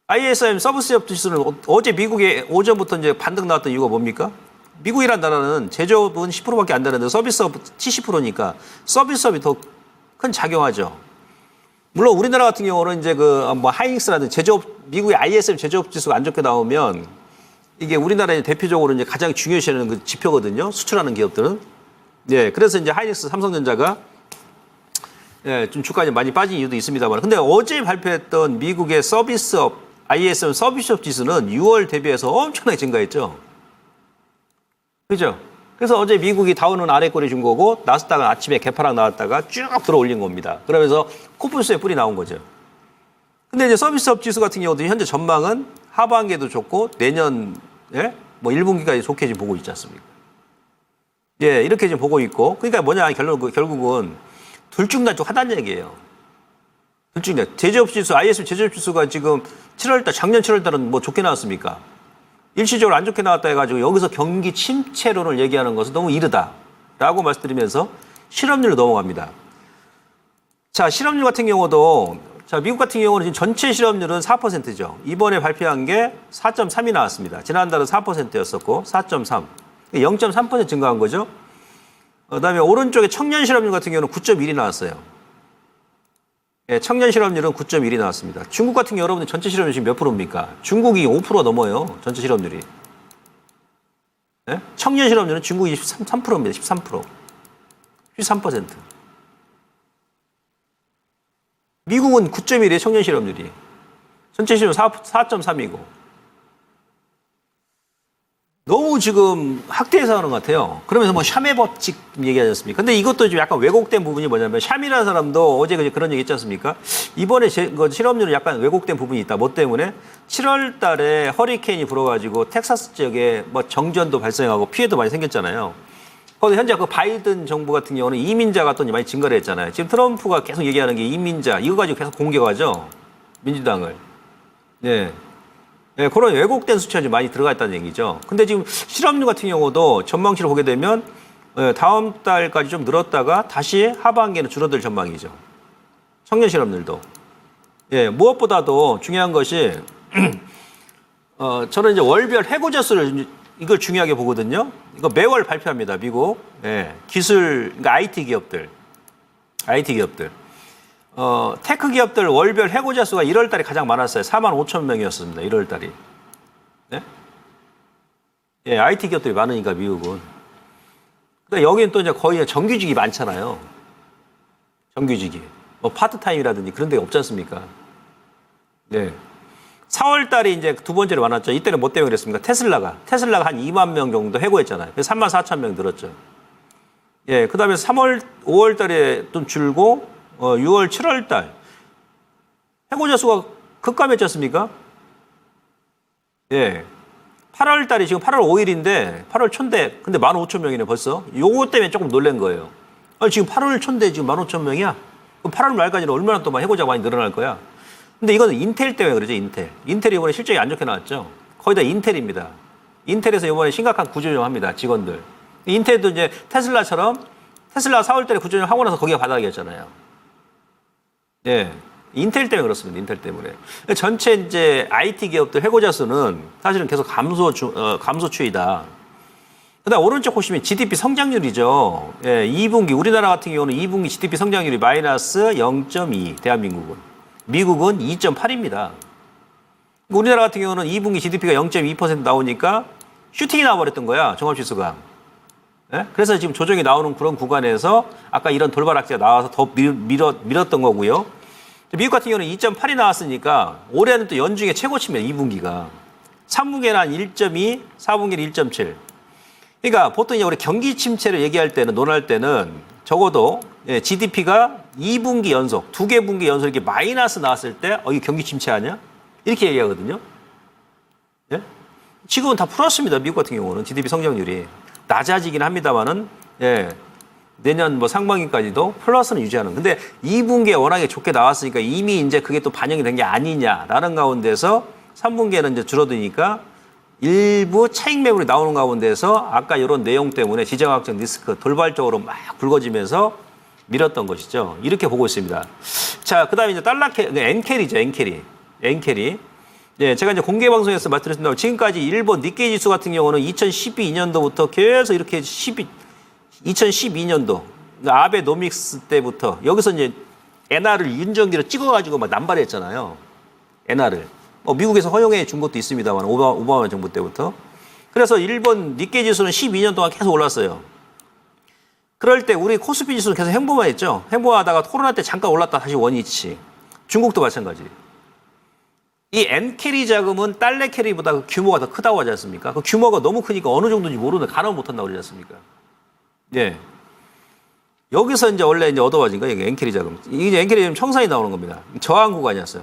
ISM 서비스업 지수는 어제 미국에 오전부터 이제 반등 나왔던 이유가 뭡니까? 미국이란 나라는 제조업은 10%밖에 안 되는데 서비스업 70%니까 서비스업이 더 큰 작용하죠. 물론 우리나라 같은 경우는 이제 그 뭐 하이닉스라든지 제조업, 미국의 ISM 제조업 지수가 안 좋게 나오면 이게 우리나라의 대표적으로 이제 가장 중요시하는 그 지표거든요. 수출하는 기업들은. 예, 그래서 이제 하이닉스, 삼성전자가 예, 좀 주가가 많이 빠진 이유도 있습니다만. 근데 어제 발표했던 미국의 서비스업, ISM 서비스업 지수는 6월 대비해서 엄청나게 증가했죠. 그죠? 그래서 어제 미국이 다우는 아래 꼬리 준 거고, 나스닥은 아침에 개파락 나왔다가 쭉 들어 올린 겁니다. 그러면서 코뿔소에 뿔이 나온 거죠. 근데 이제 서비스업 지수 같은 경우도 현재 전망은 하반기에도 좋고, 내년, 예? 뭐 1분기까지 좋게 지금 보고 있지 않습니까? 예, 이렇게 지금 보고 있고, 그러니까 뭐냐, 결국은 둘 중 다 좀 하다는 얘기예요. 둘 중에 제조업 지수, ISM 제조업 지수가 지금 7월달, 작년 7월달은 뭐 좋게 나왔습니까? 일시적으로 안 좋게 나왔다 해가지고 여기서 경기 침체론을 얘기하는 것은 너무 이르다라고 말씀드리면서 실업률로 넘어갑니다. 자, 실업률 같은 경우도 자, 미국 같은 경우는 지금 전체 실업률은 4%죠. 이번에 발표한 게 4.3이 나왔습니다. 지난달은 4%였었고 4.3. 0.3% 증가한 거죠. 그다음에 오른쪽에 청년 실업률 같은 경우는 9.1이 나왔어요. 예, 청년 실업률은 9.1이 나왔습니다. 중국 같은 경우 여러분들 전체 실업률 지금 몇 프로입니까? 중국이 5% 넘어요. 전체 실업률이. 예? 청년 실업률은 중국이 13%입니다. 13%. 13%. 미국은 9.1이에요. 청년 실업률이. 전체 실업률 4.3이고. 너무 지금 학대해서 하는 것 같아요. 그러면서 뭐 샤메 법칙 얘기하지 않습니까? 근데 이것도 좀 약간 왜곡된 부분이 뭐냐면 샴이라는 사람도 어제 그런 얘기 했지 않습니까? 이번에 실업률은 약간 왜곡된 부분이 있다. 뭐 때문에? 7월 달에 허리케인이 불어가지고 텍사스 지역에 뭐 정전도 발생하고 피해도 많이 생겼잖아요. 거기 현재 그 바이든 정부 같은 경우는 이민자가 또 많이 증가를 했잖아요. 지금 트럼프가 계속 얘기하는 게 이민자, 이거 가지고 계속 공격하죠. 민주당을. 네. 네, 그런 왜곡된 수치가 좀 많이 들어가 있다는 얘기죠. 근데 지금 실업률 같은 경우도 전망치를 보게 되면 다음 달까지 좀 늘었다가 다시 하반기에는 줄어들 전망이죠. 청년 실업률도. 예, 무엇보다도 중요한 것이 저는 이제 월별 해고자 수를 이걸 중요하게 보거든요. 이거 매월 발표합니다. 미국 기술, 그러니까 IT 기업들. 테크 기업들 월별 해고자 수가 1월 달에 가장 많았어요. 4만 5천 명이었습니다. 1월 달이. 네? 예, IT 기업들이 많으니까 미국은. 근데 여기는 또 이제 거의 정규직이 많잖아요. 정규직이. 뭐 파트타임이라든지 그런 데가 없지 않습니까? 네. 4월 달에 이제 두 번째로 많았죠. 이때는 뭐 때문에 그랬습니까? 테슬라가 한 2만 명 정도 해고했잖아요. 그래서 3만 4천 명 늘었죠. 예, 그 다음에 3월, 5월 달에 좀 줄고 6월, 7월 달 해고자 수가 급감했지 않습니까? 예. 8월 달이 지금 8월 5일인데 8월 초인데 근데 15,000명이네 벌써. 요거 때문에 조금 놀란 거예요. 아니, 지금 8월 초인데 지금 15,000명이야? 그럼 8월 말까지는 얼마나 또 해고자가 많이 늘어날 거야? 근데 이거는 인텔 때문에 그러죠, 인텔. 인텔이 이번에 실적이 안 좋게 나왔죠. 거의 다 인텔입니다. 인텔에서 이번에 심각한 구조조정합니다, 직원들. 인텔도 이제 테슬라처럼 테슬라 4월 달에 구조조정 하고 나서 거기가 바닥이었잖아요. 예. 인텔 때문에 그렇습니다. 인텔 때문에. 전체 이제 IT 기업들 해고자 수는 사실은 계속 감소 추이다. 그다음 오른쪽 보시면 GDP 성장률이죠. 예, 2분기 우리나라 같은 경우는 2분기 GDP 성장률이 마이너스 0.2 대한민국은. 미국은 2.8입니다. 우리나라 같은 경우는 2분기 GDP가 0.2% 나오니까 슈팅이 나와버렸던 거야. 종합지수가. 예? 그래서 지금 조정이 나오는 그런 구간에서 아까 이런 돌발 악재가 나와서 더 밀었던 거고요. 미국 같은 경우는 2.8이 나왔으니까 올해는 또 연중에 최고치입니다. 2분기가. 3분기에는 한 1.2, 4분기는 1.7. 그러니까 보통 이제 우리 경기 침체를 얘기할 때는, 논할 때는 적어도 GDP가 2분기 연속, 2개 분기 연속 이렇게 마이너스 나왔을 때, 이게 경기 침체 아니야? 이렇게 얘기하거든요. 예? 지금은 다 플러스입니다. 미국 같은 경우는 GDP 성장률이. 낮아지긴 합니다만은, 예. 내년 뭐 상반기까지도 플러스는 유지하는. 근데 2분기에 워낙에 좋게 나왔으니까 이미 이제 그게 또 반영이 된 게 아니냐라는 가운데서 3분기에는 이제 줄어드니까 일부 차익 매물이 나오는 가운데서 아까 이런 내용 때문에 지정학적 리스크 돌발적으로 막 굵어지면서 밀었던 것이죠. 이렇게 보고 있습니다. 자, 그 다음에 이제 엔캐리죠. 엔캐리. 예, 제가 이제 공개 방송에서 말씀드렸습니다. 지금까지 일본 니케이 지수 같은 경우는 2012년도부터 계속 이렇게 2012년도 아베노믹스 때부터 여기서 이제 엔화를 윤정기로 찍어가지고 막 남발했잖아요. 엔화를. 미국에서 허용해 준 것도 있습니다만 오바마 정부 때부터. 그래서 일본 니케이 지수는 12년 동안 계속 올랐어요. 그럴 때 우리 코스피 지수는 계속 횡보만 했죠. 횡보하다가 코로나 때 잠깐 올랐다 다시 원위치. 중국도 마찬가지. 이 엔캐리 자금은 달러 캐리보다 그 규모가 더 크다고 하지 않습니까? 그 규모가 너무 크니까 어느 정도인지 모르는데 가늠 못한다고 그러지 않습니까? 예. 여기서 이제 원래 이제 얻어가진 거예요. 이게 엔캐리 자금. 이게 엔캐리 자금 청산이 나오는 겁니다. 저항 구간이었어요.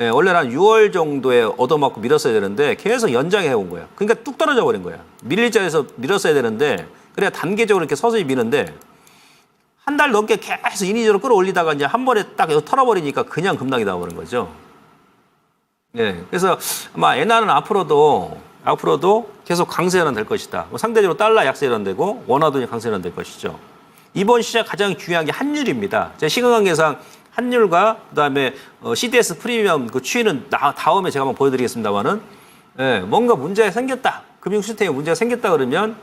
예, 원래는 한 6월 정도에 얻어맞고 밀었어야 되는데 계속 연장해 온 거야. 그러니까 뚝 떨어져 버린 거야. 밀릴 자리에서 밀었어야 되는데 그래야 단계적으로 이렇게 서서히 미는데 한 달 넘게 계속 인위적으로 끌어올리다가 이제 한 번에 딱 털어버리니까 그냥 급락이 나와버린 거죠. 예. 그래서 아마 엔화는 앞으로도 계속 강세는 될 것이다. 뭐 상대적으로 달러 약세는 되고 원화도 강세는 될 것이죠. 이번 시장 가장 중요한 게 환율입니다. 제 시간관계상 환율과 그다음에 CDS 프리미엄 그 추이는 다음에 제가 한번 보여드리겠습니다만은 예, 뭔가 문제가 생겼다. 금융 시스템에 문제가 생겼다 그러면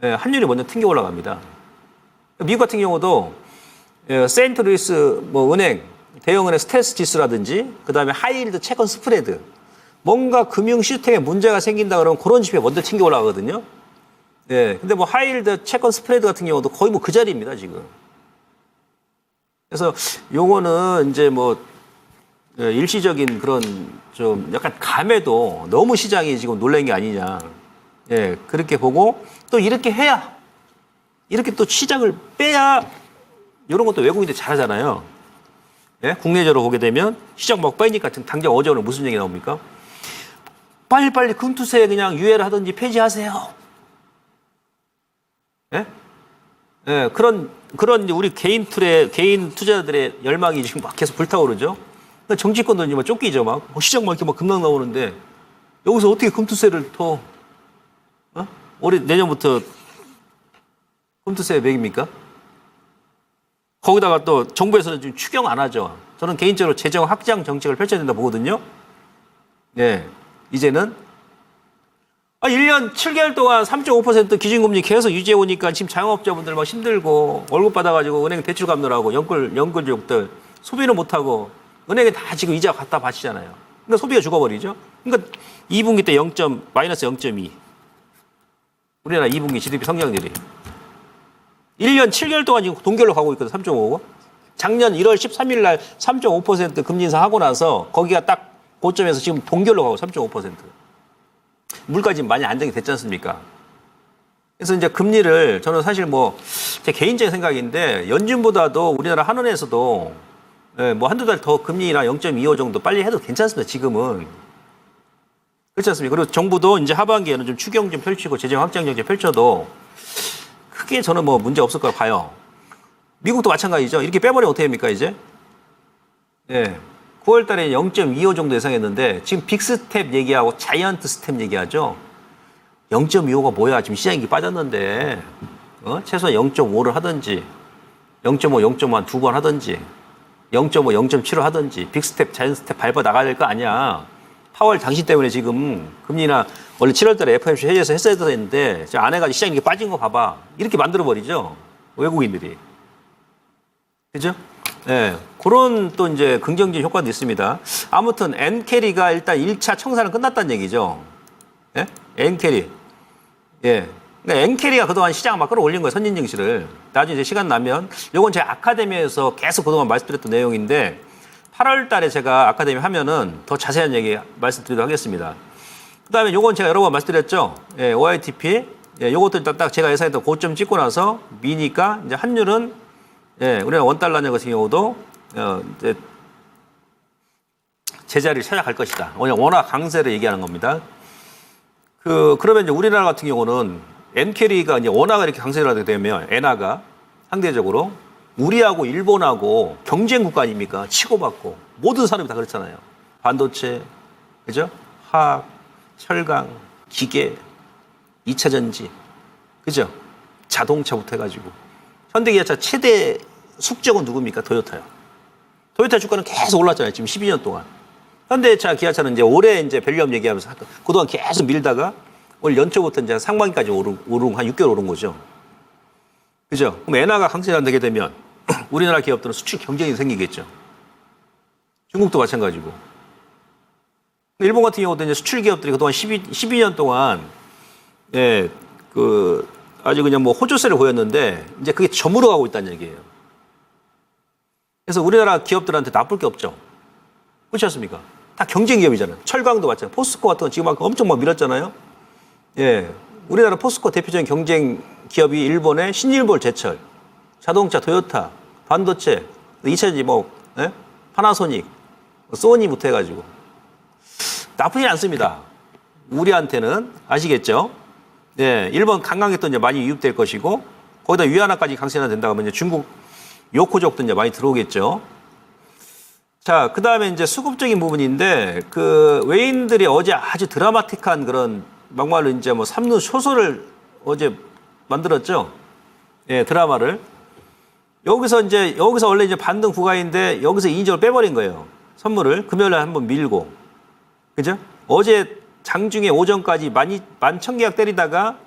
예, 환율이 먼저 튕겨 올라갑니다. 미국 같은 경우도 세인트루이스 뭐 은행, 대형은행 스텔스 지수라든지 그다음에 하이힐드 채권 스프레드 뭔가 금융 시스템에 문제가 생긴다 그러면 그런 지표에 먼저 튕겨 올라가거든요. 예. 근데 뭐 하이힐드 채권 스프레드 같은 경우도 거의 뭐 그 자리입니다, 지금. 그래서 요거는 이제 뭐 일시적인 그런 좀 약간 감에도 너무 시장이 지금 놀란 게 아니냐. 예. 그렇게 보고 또 이렇게 해야 이렇게 또 시장을 빼야 이런 것도 외국인들이 잘하잖아요. 예? 국내적으로 보게 되면 시장 막 빼니까 당장 어제 오늘 무슨 얘기 나옵니까? 빨리빨리 금투세 그냥 유예를 하든지 폐지하세요. 예? 예, 그런 이제 우리 개인 투자자들의 열망이 지금 막 계속 불타오르죠. 그러니까 정치권도 이제 막 쫓기죠. 막 시장 막 이렇게 막 급락 나오는데 여기서 어떻게 금투세를 더 올해 내년부터 금투세 매깁니까? 거기다가 또 정부에서는 지금 추경 안 하죠. 저는 개인적으로 재정 확장 정책을 펼쳐야 된다 보거든요. 네, 이제는 1년 7개월 동안 3.5% 기준금리 계속 유지해 오니까 지금 자영업자분들 막 힘들고 월급 받아가지고 은행 대출 갚느라고 연끌족들 소비는 못하고 은행에 다 지금 이자 갖다 바치잖아요. 그러니까 소비가 죽어버리죠. 그러니까 2분기 때 마이너스 0.2. 우리나라 2분기 GDP 성장률이. 1년 7개월 동안 지금 동결로 가고 있거든, 3.5. 작년 1월 13일 날 3.5% 금리 인상하고 나서 거기가 딱 고점에서 지금 동결로 가고 3.5%. 물가 지금 많이 안정이 됐지 않습니까? 그래서 이제 금리를 저는 사실 뭐 제 개인적인 생각인데 연준보다도 우리나라 한은에서도 뭐 한두 달 더 금리나 0.25 정도 빨리 해도 괜찮습니다, 지금은. 그렇지 않습니까? 그리고 정부도 이제 하반기에는 좀 추경 좀 펼치고 재정 확장 정책 펼쳐도 크게 저는 뭐 문제 없을 거라 봐요. 미국도 마찬가지죠. 이렇게 빼버리면 어떻게 합니까, 이제? 예. 9월 달에 0.25 정도 예상했는데 지금 빅스텝 얘기하고 자이언트 스텝 얘기하죠. 0.25가 뭐야? 지금 시장이 빠졌는데 최소한 0.5를 하든지 0.5, 0.1 두 번 하든지 0.5, 0.7을 하든지 빅스텝, 자이언트 스텝 밟아 나가야 될 거 아니야. 파월 당신 때문에 지금 금리나 원래 7월 달에 FOMC 회의에서 했어야 되는데 안 해가지고 시장이 이렇게 빠진 거 봐봐. 이렇게 만들어버리죠. 외국인들이. 그죠? 예. 그런 또 이제 긍정적인 효과도 있습니다. 아무튼 엔캐리가 일단 1차 청산은 끝났다는 얘기죠. 예? 엔캐리. 예. 그러니까 엔캐리가 그동안 시장을 막 끌어올린 거예요. 선진 증시를. 나중에 이제 시간 나면 요건 제 아카데미에서 계속 그동안 말씀드렸던 내용인데 8월 달에 제가 아카데미 하면은 더 자세한 얘기 말씀드리도록 하겠습니다. 그 다음에 요건 제가 여러 번 말씀드렸죠. 예, OITP. 예, 요것도 일단 딱 제가 예상했던 고점 찍고 나서 미니까 이제 환율은 예, 우리나라 원달러 같은 경우도 이제 제자리를 찾아갈 것이다. 워낙 강세를 얘기하는 겁니다. 그러면 이제 우리나라 같은 경우는 엔캐리가 이제 워낙 이렇게 강세를 하게 되면 엔화가 상대적으로 우리하고 일본하고 경쟁 국가 아닙니까? 치고받고 모든 산업이 다 그렇잖아요. 반도체, 그죠? 화학, 철강, 기계, 2차 전지, 그죠? 자동차부터 해가지고 현대기아차 최대 숙적은 누굽니까? 도요타요. 도요타 주가는 계속 올랐잖아요. 지금 12년 동안. 현대차, 기아차는 이제 올해 이제 밸류업 얘기하면서 그동안 계속 밀다가 올 연초부터 이제 상반기까지 오른 한 6개월 오른 거죠. 그죠? 그럼 엔화가 강세가 안 되게 되면 우리나라 기업들은 수출 경쟁이 생기겠죠. 중국도 마찬가지고. 일본 같은 경우도 이제 수출 기업들이 그동안 12년 동안 예, 아주 그냥 뭐 호조세를 보였는데 이제 그게 저물어 가고 있다는 얘기예요. 그래서 우리나라 기업들한테 나쁠 게 없죠. 그렇지 않습니까? 다 경쟁 기업이잖아요. 철강도 마찬가지. 포스코 같은 거 지금 막 엄청 막 밀었잖아요. 예, 우리나라 포스코 대표적인 경쟁 기업이 일본의 신일본 제철, 자동차 도요타, 반도체, 2차전지 뭐 예? 파나소닉, 소니부터 해가지고 나쁘지 않습니다. 우리한테는 아시겠죠? 예, 일본 관광객도 이제 많이 유입될 것이고 거기다 위안화까지 강세가 된다고 하면 이제 중국 요코족도 이제 많이 들어오겠죠. 자, 그 다음에 이제 수급적인 부분인데, 그 외인들이 어제 아주 드라마틱한 그런 막말로 이제 뭐 삼루 쇼설을 어제 만들었죠. 예, 드라마를. 여기서 원래 이제 반등 구간인데 여기서 인적을 빼버린 거예요. 선물을. 금요일에 한번 밀고. 그죠? 어제 장중에 오전까지 11,000계약 때리다가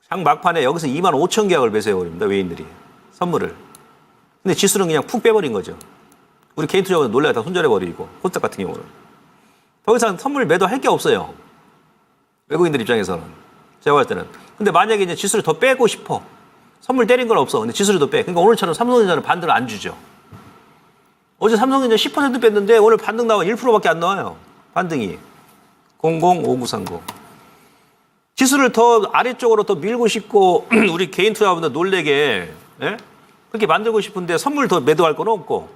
장 막판에 여기서 25,000계약을 매수해버립니다. 외인들이. 선물을. 근데 지수는 그냥 푹 빼버린 거죠. 우리 개인 투자자는 놀라야 다 손절해버리고, 코스닥 같은 경우는. 더 이상 선물 매도할 게 없어요. 외국인들 입장에서는. 제가 봤을 때는. 근데 만약에 이제 지수를 더 빼고 싶어. 선물 때린 건 없어. 근데 지수를 더 빼. 그러니까 오늘처럼 삼성전자는 반등을 안 주죠. 어제 삼성전자 10% 뺐는데 오늘 반등 나와 1%밖에 안 나와요. 반등이. 005930. 지수를 더 아래쪽으로 더 밀고 싶고, 우리 개인 투자자분들 놀래게, 예? 그렇게 만들고 싶은데 선물 더 매도할 건 없고,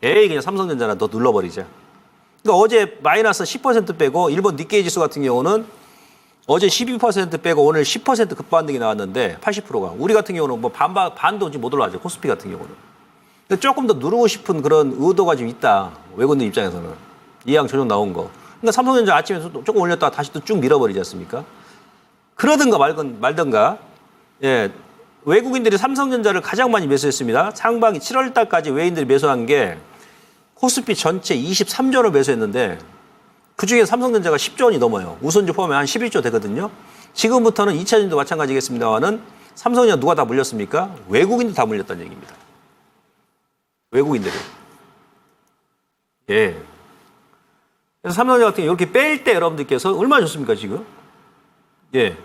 에이, 그냥 삼성전자나 더 눌러버리자. 그러니까 어제 마이너스 10% 빼고, 일본 니케이 지수 같은 경우는 어제 12% 빼고 오늘 10% 급반등이 나왔는데 80%가. 우리 같은 경우는 뭐 반도 못 올라가죠. 코스피 같은 경우는. 근데 조금 더 누르고 싶은 그런 의도가 좀 있다. 외국인들 입장에서는. 이양 조정 나온 거. 그러니까 삼성전자 아침에 조금 올렸다가 다시 또 쭉 밀어버리지 않습니까? 그러든가 말든가. 예. 외국인들이 삼성전자를 가장 많이 매수했습니다. 상반기 7월 달까지 외인들이 매수한 게 코스피 전체 23조를 매수했는데 그중에 삼성전자가 10조 원이 넘어요. 우선주 포함하면 한 11조 되거든요. 지금부터는 2차전도 마찬가지겠습니다만은 삼성전자 누가 다 물렸습니까? 외국인들 다 물렸다는 얘기입니다. 외국인들이. 예. 그래서 삼성전자 같은 경우 이렇게 뺄 때 여러분들께서 얼마나 좋습니까, 지금? 예.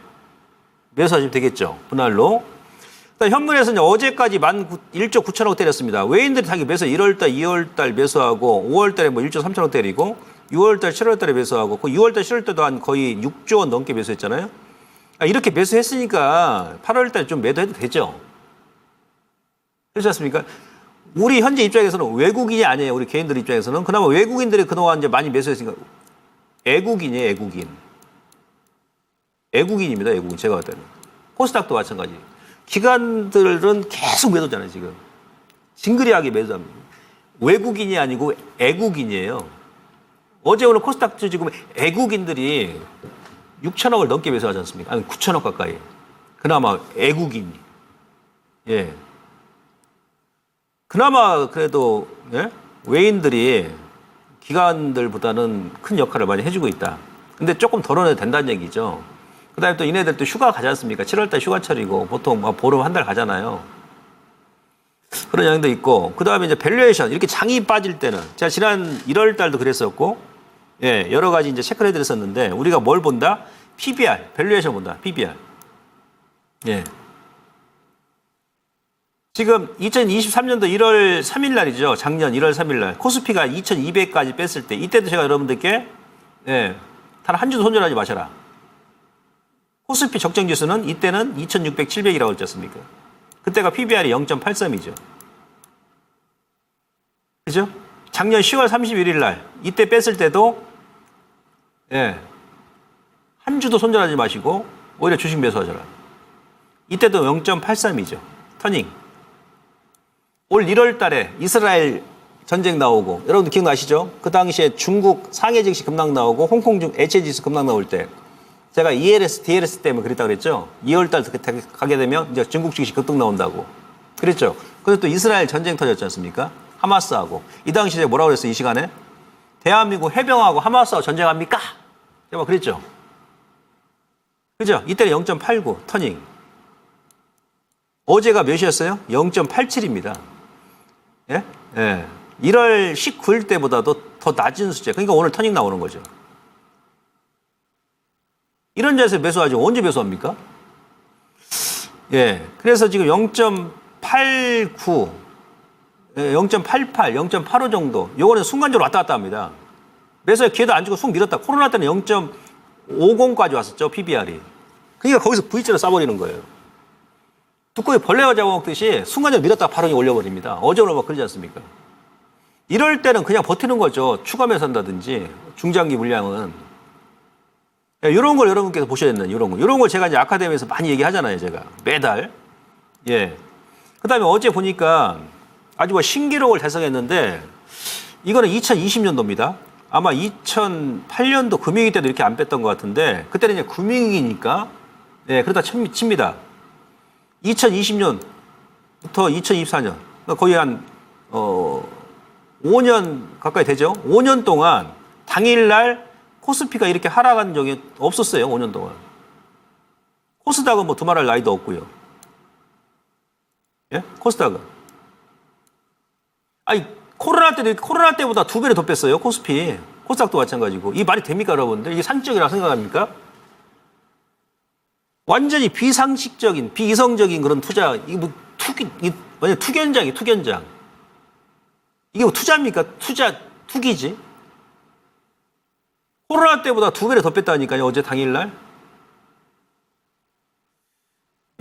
매수하시면 되겠죠. 분할로. 현물에서는 어제까지 1조 9천억 때렸습니다. 외인들이 다 매수 1월달, 2월달 매수하고 5월달에 뭐 1조 3천억 때리고 6월달, 7월달에 매수하고 그 6월달, 7월달도 한 거의 6조 원 넘게 매수했잖아요. 이렇게 매수했으니까 8월달에 좀 매도해도 되죠. 그렇지 않습니까? 우리 현재 입장에서는 외국인이 아니에요. 우리 개인들 입장에서는. 그나마 외국인들이 그동안 이제 많이 매수했으니까 애국인이에요, 애국인. 애국인입니다, 애국인. 제가 봤을 때는. 코스닥도 마찬가지. 기관들은 계속 매도잖아요, 지금. 징그리하게 매도합니다. 외국인이 아니고 애국인이에요. 어제 오늘 코스닥 지금 애국인들이 6천억을 넘게 매수하지 않습니까? 아니, 9천억 가까이. 그나마 애국인이. 예. 그나마 그래도, 예? 외인들이 기관들보다는 큰 역할을 많이 해주고 있다. 근데 조금 덜어내도 된다는 얘기죠. 그 다음에 또 이네들 또 휴가 가지 않습니까? 7월달 휴가철이고 보통 보름 한 달 가잖아요. 그런 양도 있고, 그 다음에 이제 밸류에이션, 이렇게 장이 빠질 때는, 제가 지난 1월 달도 그랬었고, 예, 여러 가지 이제 체크를 해드렸었는데, 우리가 뭘 본다? PBR, 밸류에이션 본다, PBR. 예. 지금 2023년도 1월 3일 날이죠. 작년 1월 3일 날. 코스피가 2200까지 뺐을 때, 이때도 제가 여러분들께, 예, 단 한 주도 손절하지 마셔라. 코스피 적정 지수는 이때는 2600, 700이라고 했지 않습니까? 그때가 PBR이 0.83이죠. 그죠? 작년 10월 31일 날, 이때 뺐을 때도, 예, 한 주도 손절하지 마시고, 오히려 주식 매수하셔라. 이때도 0.83이죠. 터닝. 올 1월 달에 이스라엘 전쟁 나오고, 여러분들 기억나시죠? 그 당시에 중국 상해 증시 급락 나오고, 홍콩 HN 지수 급락 나올 때, 제가 ELS, DLS 때문에 그랬다 그랬죠? 2월 달 가게 되면 이제 중국 증시 급등 나온다고. 그랬죠? 근데 또 이스라엘 전쟁 터졌지 않습니까? 하마스하고. 이 당시에 뭐라고 그랬어요, 이 시간에? 대한민국 해병하고 하마스하고 전쟁합니까? 제가 그랬죠? 그죠? 이때는 0.89, 터닝. 어제가 몇이었어요? 0.87입니다. 예? 예. 1월 19일 때보다도 더 낮은 숫자. 그러니까 오늘 터닝 나오는 거죠. 이런 자리에서 매수하지 언제 매수합니까? 예. 그래서 지금 0.89, 0.88, 0.85 정도. 요거는 순간적으로 왔다 갔다 합니다. 매수에 기회도 안 주고 쑥 밀었다. 코로나 때는 0.50까지 왔었죠, PBR이. 그러니까 거기서 V자를 쏴버리는 거예요. 두꺼비 벌레가 잡아먹듯이 순간적으로 밀었다가 바로 올려버립니다. 어제 오늘 막 그러지 않습니까? 이럴 때는 그냥 버티는 거죠. 추가 매수한다든지, 중장기 물량은. 이런 걸 여러분께서 보셔야 된다, 이런 거. 이런 걸 제가 이제 아카데미에서 많이 얘기하잖아요, 제가. 매달. 예. 그다음에 어제 보니까 아주 뭐 신기록을 달성했는데 이거는 2020년도입니다. 아마 2008년도 금융위기 때도 이렇게 안 뺐던 것 같은데 그때는 이제 금융위기니까 예, 그러다 칩니다. 2020년부터 2024년 거의 한 5년 가까이 되죠. 5년 동안 당일날 코스피가 이렇게 하락한 적이 없었어요. 5년 동안. 코스닥은 뭐 두말할 나위도 없고요. 예? 코스닥은. 아니 코로나 때보다 2배를 더 뺐어요. 코스피. 코스닥도 마찬가지고. 이게 말이 됩니까, 여러분들? 이게 상식적이라고 생각합니까? 완전히 비상식적인, 비이성적인 그런 투자. 이게 뭐 완전 투견장이에요, 투견장. 이게 뭐 투자입니까? 투기지. 코로나 때보다 2배를 더 뺐다니까요, 어제 당일날.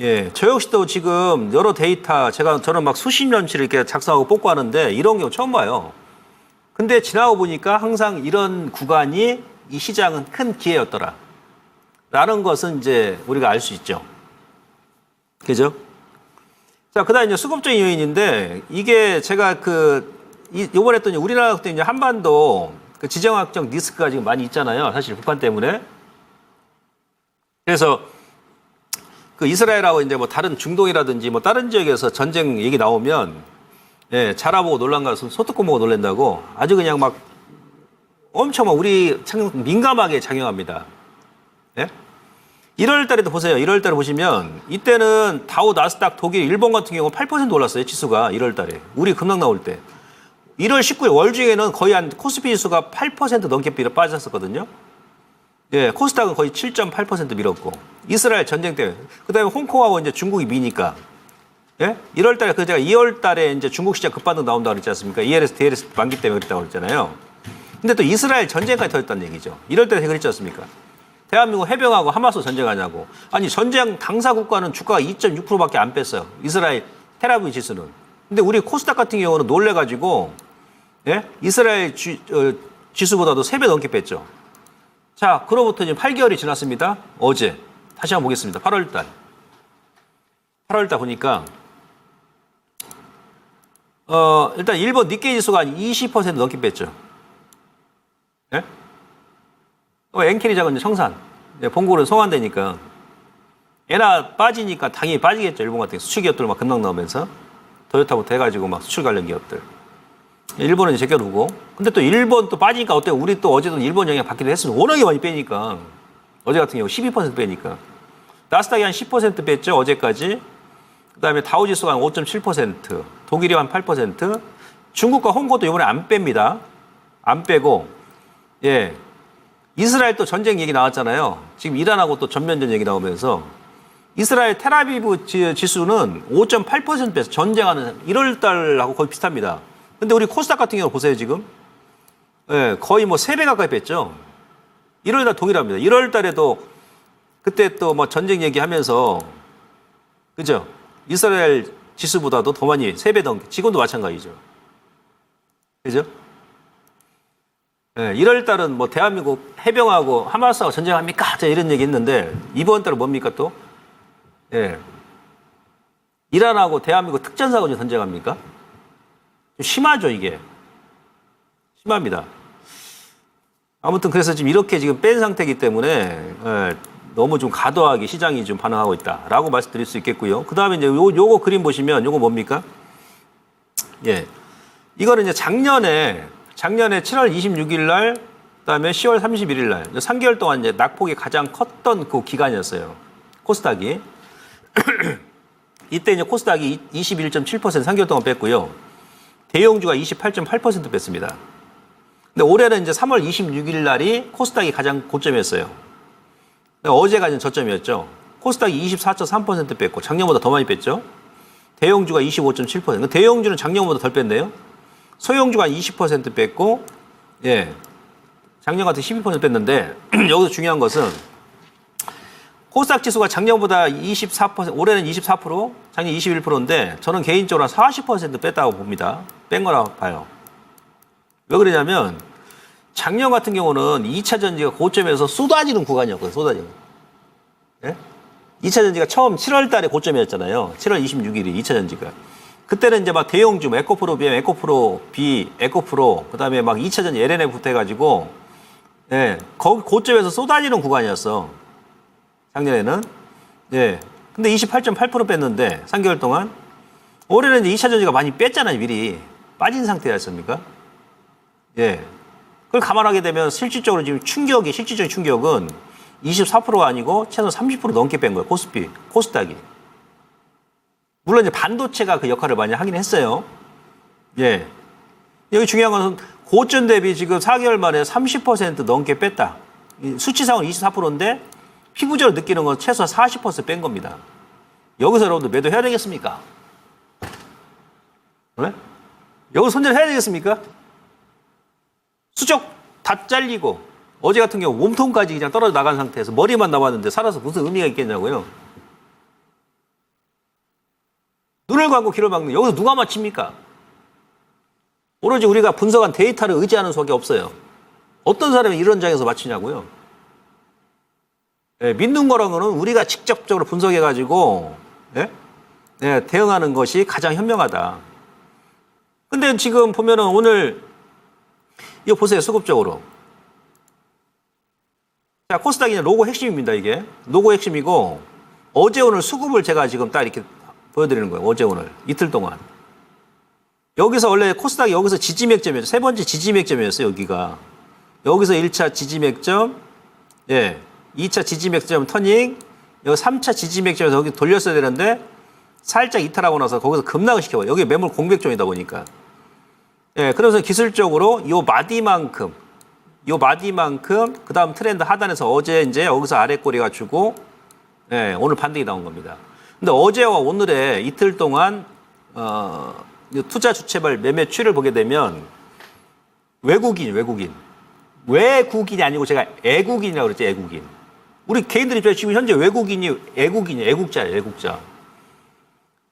예, 저 역시도 지금 여러 데이터, 저는 막 수십 년치를 이렇게 작성하고 뽑고 하는데 이런 경우 처음 봐요. 근데 지나고 보니까 항상 이런 구간이 이 시장은 큰 기회였더라. 라는 것은 이제 우리가 알 수 있죠. 그죠? 자, 그 다음에 이제 수급적인 요인인데 이게 제가 요번에 했더니 우리나라 같은 이제 한반도 그 지정학적 리스크가 지금 많이 있잖아요. 사실 북한 때문에. 그래서 그 이스라엘하고 이제 뭐 다른 중동이라든지 뭐 다른 지역에서 전쟁 얘기 나오면 예, 자라보고 놀란 가서 소뚜껑 보고 놀란다고 아주 그냥 막 엄청 막 우리 참 민감하게 작용합니다. 예? 1월 달에도 보세요. 1월 달에 보시면 이때는 다우, 나스닥, 독일, 일본 같은 경우 8% 올랐어요. 지수가 1월 달에. 우리 급락 나올 때. 1월 19일 월중에는 거의 한 코스피 지수가 8% 넘게 빠졌었거든요. 예, 코스닥은 거의 7.8% 밀었고 이스라엘 전쟁 때문에 그다음에 홍콩하고 이제 중국이 미니까 예? 1월 달에 제가 2월 달에 이제 중국 시장 급반등 나온다고 그랬지 않습니까? ELS, DLS 만기 때문에 그랬다고 그랬잖아요. 근데 또 이스라엘 전쟁까지 터졌다는 얘기죠. 1월 달에 그랬지 않습니까? 대한민국 해병하고 하마스 전쟁하냐고. 아니 전쟁 당사 국가는 주가가 2.6%밖에 안 뺐어요. 이스라엘 테라비브 지수는. 근데 우리 코스닥 같은 경우는 놀래가지고 예? 이스라엘 지수보다도 3배 넘게 뺐죠. 자, 그로부터 이제 8개월이 지났습니다. 어제. 다시 한번 보겠습니다. 8월달. 8월달 보니까, 일단 일본 니케이 지수가 한 20% 넘게 뺐죠. 예? 엔켈이 작은 청산. 본고는 송환되니까. 에나 빠지니까 당연히 빠지겠죠. 일본 같은 수출 기업들 막 급락 나오면서. 토요타부터 해가지고 막 수출 관련 기업들. 일본은 이제 제껴두고. 근데 또 일본 또 빠지니까 어때요? 우리 또 어제도 일본 영향 받기도 했습니다. 워낙에 많이 빼니까. 어제 같은 경우 12% 빼니까. 나스닥이 한 10% 뺐죠. 어제까지. 그 다음에 다우지수가 한 5.7%. 독일이 한 8%. 중국과 홍콩도 이번에 안 뺍니다. 안 빼고. 예. 이스라엘 또 전쟁 얘기 나왔잖아요. 지금 이란하고 또 전면전 얘기 나오면서. 이스라엘 테라비브 지수는 5.8% 뺐어. 전쟁하는 1월 달하고 거의 비슷합니다. 근데 우리 코스닥 같은 경우 보세요, 지금. 예, 거의 뭐 3배 가까이 뺐죠. 1월 달 동일합니다. 1월 달에도 그때 또 뭐 전쟁 얘기하면서, 그죠? 이스라엘 지수보다도 더 많이 3배 넘게, 지금도 마찬가지죠. 그죠? 예, 1월 달은 뭐 대한민국 해병하고 하마스하고 전쟁합니까? 자, 이런 얘기 했는데, 이번 달은 뭡니까 또? 예. 이란하고 대한민국 특전사군이 전쟁합니까? 심하죠, 이게. 심합니다. 아무튼 그래서 지금 이렇게 지금 뺀 상태이기 때문에 너무 좀 과도하게 시장이 좀 반응하고 있다라고 말씀드릴 수 있겠고요. 그 다음에 이제 요거 그림 보시면 요거 뭡니까? 예. 이거는 이제 작년에 7월 26일 날, 그 다음에 10월 31일 날, 3개월 동안 이제 낙폭이 가장 컸던 그 기간이었어요. 코스닥이. 이때 이제 코스닥이 21.7% 3개월 동안 뺐고요. 대형주가 28.8% 뺐습니다. 근데 올해는 이제 3월 26일 날이 코스닥이 가장 고점이었어요. 어제가 이제 저점이었죠. 코스닥이 24.3% 뺐고 작년보다 더 많이 뺐죠. 대형주가 25.7%. 대형주는 작년보다 덜 뺐네요. 소형주가 20% 뺐고, 예, 작년 같은 12% 뺐는데 여기서 중요한 것은 코스닥 지수가 작년보다 24%, 올해는 24%, 작년 21%인데 저는 개인적으로 한 40% 뺐다고 봅니다. 뺀 거라고 봐요. 왜 그러냐면 작년 같은 경우는 2차 전지가 고점에서 쏟아지는 구간이었거든요. 쏟아지는. 예? 2차 전지가 처음 7월 달에 고점이었잖아요. 7월 26일이 2차 전지가. 그때는 이제 막 대형주, 에코프로 BM, 에코프로 B, 에코프로, 그 다음에 막 2차 전지 LNF부터 해가지고, 예, 거기 고점에서 쏟아지는 구간이었어. 작년에는. 예. 근데 28.8% 뺐는데, 3개월 동안. 올해는 이제 2차 전지가 많이 뺐잖아요, 미리. 빠진 상태였습니까? 예. 그걸 감안하게 되면 실질적으로 지금 실질적인 충격은 24%가 아니고 최소 30% 넘게 뺀 거예요. 코스닥이. 물론 이제 반도체가 그 역할을 많이 하긴 했어요. 예. 여기 중요한 것은 고점 대비 지금 4개월 만에 30% 넘게 뺐다. 수치상은 24%인데 피부적으로 느끼는 건 최소 40%뺀 겁니다. 여기서 여러분들 매도해야 되겠습니까? 네? 여기서 손절해야 되겠습니까? 수적 다 잘리고 어제 같은 경우 몸통까지 그냥 떨어져 나간 상태에서 머리만 남았는데 살아서 무슨 의미가 있겠냐고요. 눈을 감고 귀를 막는 여기서 누가 맞춥니까? 오로지 우리가 분석한 데이터를 의지하는 수밖에 없어요. 어떤 사람이 이런 장에서 맞추냐고요. 예, 믿는 거라는 거는 우리가 직접적으로 분석해가지고 예? 예, 대응하는 것이 가장 현명하다. 근데 지금 보면은 오늘 이거 보세요. 수급적으로. 자, 코스닥이 로고 핵심입니다. 이게. 로고 핵심이고 어제 오늘 수급을 제가 지금 딱 이렇게 보여드리는 거예요. 어제 오늘. 이틀 동안. 여기서 원래 코스닥이 여기서 지지맥점이었죠. 세 번째 지지맥점이었어요. 여기가. 여기서 1차 지지맥점, 예, 2차 지지맥점 터닝, 여기 3차 지지맥점에서 여기 돌렸어야 되는데 살짝 이탈하고 나서 거기서 급락을 시켜봐요. 여기 매물 공백존이다 보니까. 예, 그래서 기술적으로 요 마디만큼, 그 다음 트렌드 하단에서 어제 이제 여기서 아래 꼬리가 주고, 예, 오늘 반등이 나온 겁니다. 근데 어제와 오늘의 이틀 동안, 투자 주체별 매매 추이를 보게 되면 외국인이 아니고 제가 애국인이라고 그랬죠, 애국인. 우리 개인들 입장에 지금 현재 애국자예요, 애국자.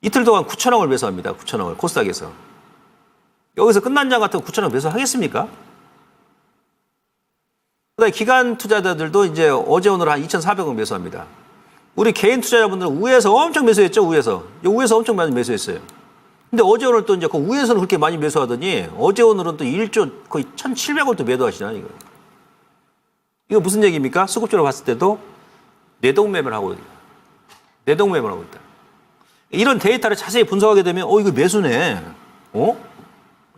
이틀 동안 9천억을 매수합니다, 9천억을, 코스닥에서. 여기서 끝난 장 같은 9천억 매수하겠습니까? 그다음에 기관 투자자들도 이제 어제 오늘 한 2,400억 매수합니다. 우리 개인 투자자분들은 우에서 엄청 매수했죠, 우에서 엄청 많이 매수했어요. 근데 어제 오늘 또 이제 그 우에서는 그렇게 많이 매수하더니 어제 오늘은 또 1조 거의 1,700원 또 매도하시잖아요, 이거. 이거 무슨 얘기입니까? 수급적으로 봤을 때도 내동매매를 하고 있다. 내동매매를 하고 있다. 이런 데이터를 자세히 분석하게 되면 이거 매수네.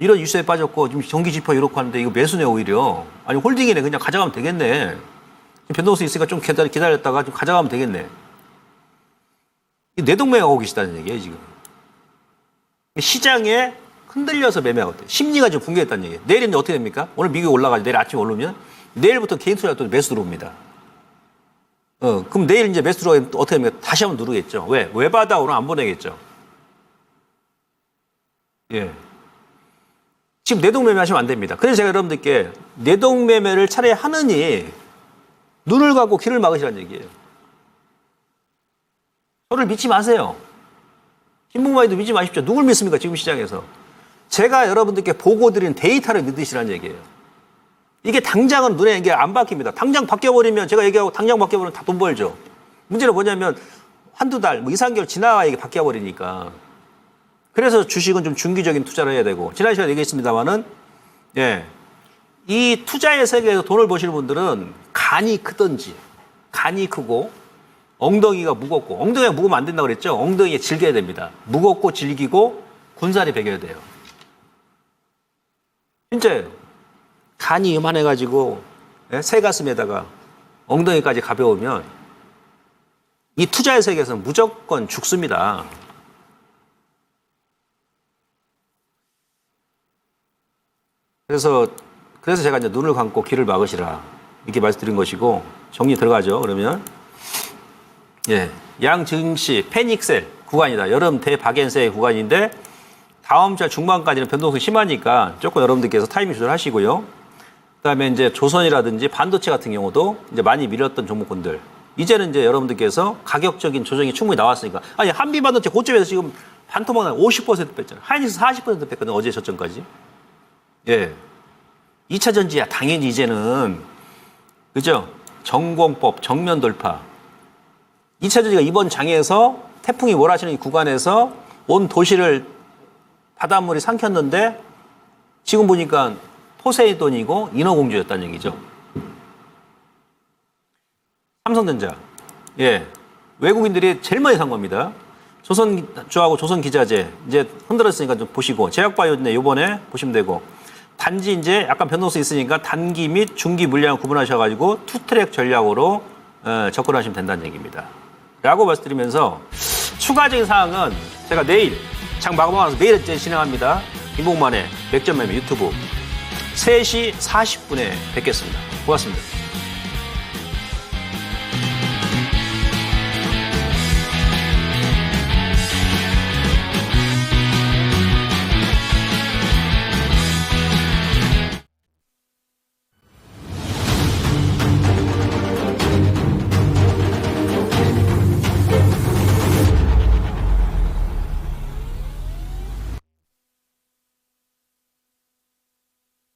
이런 뉴스에 빠졌고 지금 정기지표 이렇게 하는데 이거 매수네 오히려. 아니 홀딩이네. 그냥 가져가면 되겠네. 변동수 있으니까 좀 기다렸다가 좀 가져가면 되겠네. 내동매매가 하고 계시다는 얘기예요, 지금. 시장에 흔들려서 매매하고 있대요. 심리가 좀 붕괴했다는 얘기예요. 내일은 어떻게 됩니까? 오늘 미국이 올라가죠. 내일 아침에 오르면 내일부터 개인 투자자도 매수 들어옵니다. 그럼 내일 이제 매수 들어오면 어떻게 됩니까? 다시 한번 누르겠죠. 왜? 외바다 오늘 안 보내겠죠. 예. 지금 내동매매 하시면 안 됩니다. 그래서 제가 여러분들께 내동매매를 차라리 하느니 눈을 감고 귀를 막으시라는 얘기예요. 저를 믿지 마세요. 신봉마이도 믿지 마십시오. 누굴 믿습니까? 지금 시장에서. 제가 여러분들께 보고드린 데이터를 믿으시라는 얘기예요. 이게 당장은 눈에 이게 안 박힙니다. 당장 바뀌어버리면 제가 얘기하고 당장 바뀌어버리면 다 돈 벌죠. 문제는 뭐냐면 한두 달, 2, 3개월 지나야 이게 바뀌어버리니까. 그래서 주식은 좀 중기적인 투자를 해야 되고 지난 시간에 얘기했습니다마는 예, 이 투자의 세계에서 돈을 버시는 분들은 간이 크고 엉덩이가 무겁고 엉덩이가 무거우면 안 된다고 그랬죠. 엉덩이에 질겨야 됩니다. 무겁고 질기고 군살이 배겨야 돼요. 진짜예요. 간이 이만해가지고 새 가슴에다가 엉덩이까지 가벼우면 이 투자의 세계에서는 무조건 죽습니다. 그래서 제가 이제 눈을 감고 귀를 막으시라 이렇게 말씀드린 것이고 정리 들어가죠. 그러면 예, 양증시 패닉셀 구간이다. 여름 대박연세 구간인데 다음 달 중반까지는 변동성이 심하니까 조금 여러분들께서 타이밍 조절하시고요. 그다음에 이제 조선이라든지 반도체 같은 경우도 이제 많이 밀었던 종목군들 이제는 이제 여러분들께서 가격적인 조정이 충분히 나왔으니까 아니 한비 반도체 고점에서 지금 반토막 50% 뺐잖아요. 하이닉스 40% 뺐거든요. 어제 저점까지. 예. 2차 전지야 당연히 이제는 그죠? 전공법 정면 돌파. 2차 이번 장에서 태풍이 몰아치는 이 구간에서 온 도시를 바닷물이 삼켰는데 지금 보니까 포세이돈이고 인어공주였다는 얘기죠. 삼성전자. 예. 외국인들이 제일 많이 산 겁니다. 조선주하고 조선기자재 이제 흔들었으니까 좀 보시고 제약바이오네 요번에 보시면 되고 단지 이제 약간 변동수 있으니까 단기 및 중기 물량을 구분하셔가지고 투트랙 전략으로 접근하시면 된다는 얘기입니다. 라고 말씀드리면서 추가적인 사항은 제가 내일 장 마감하면서 내일 이제 진행합니다. 김봉만의 맥점매매 유튜브 3시 40분에 뵙겠습니다. 고맙습니다.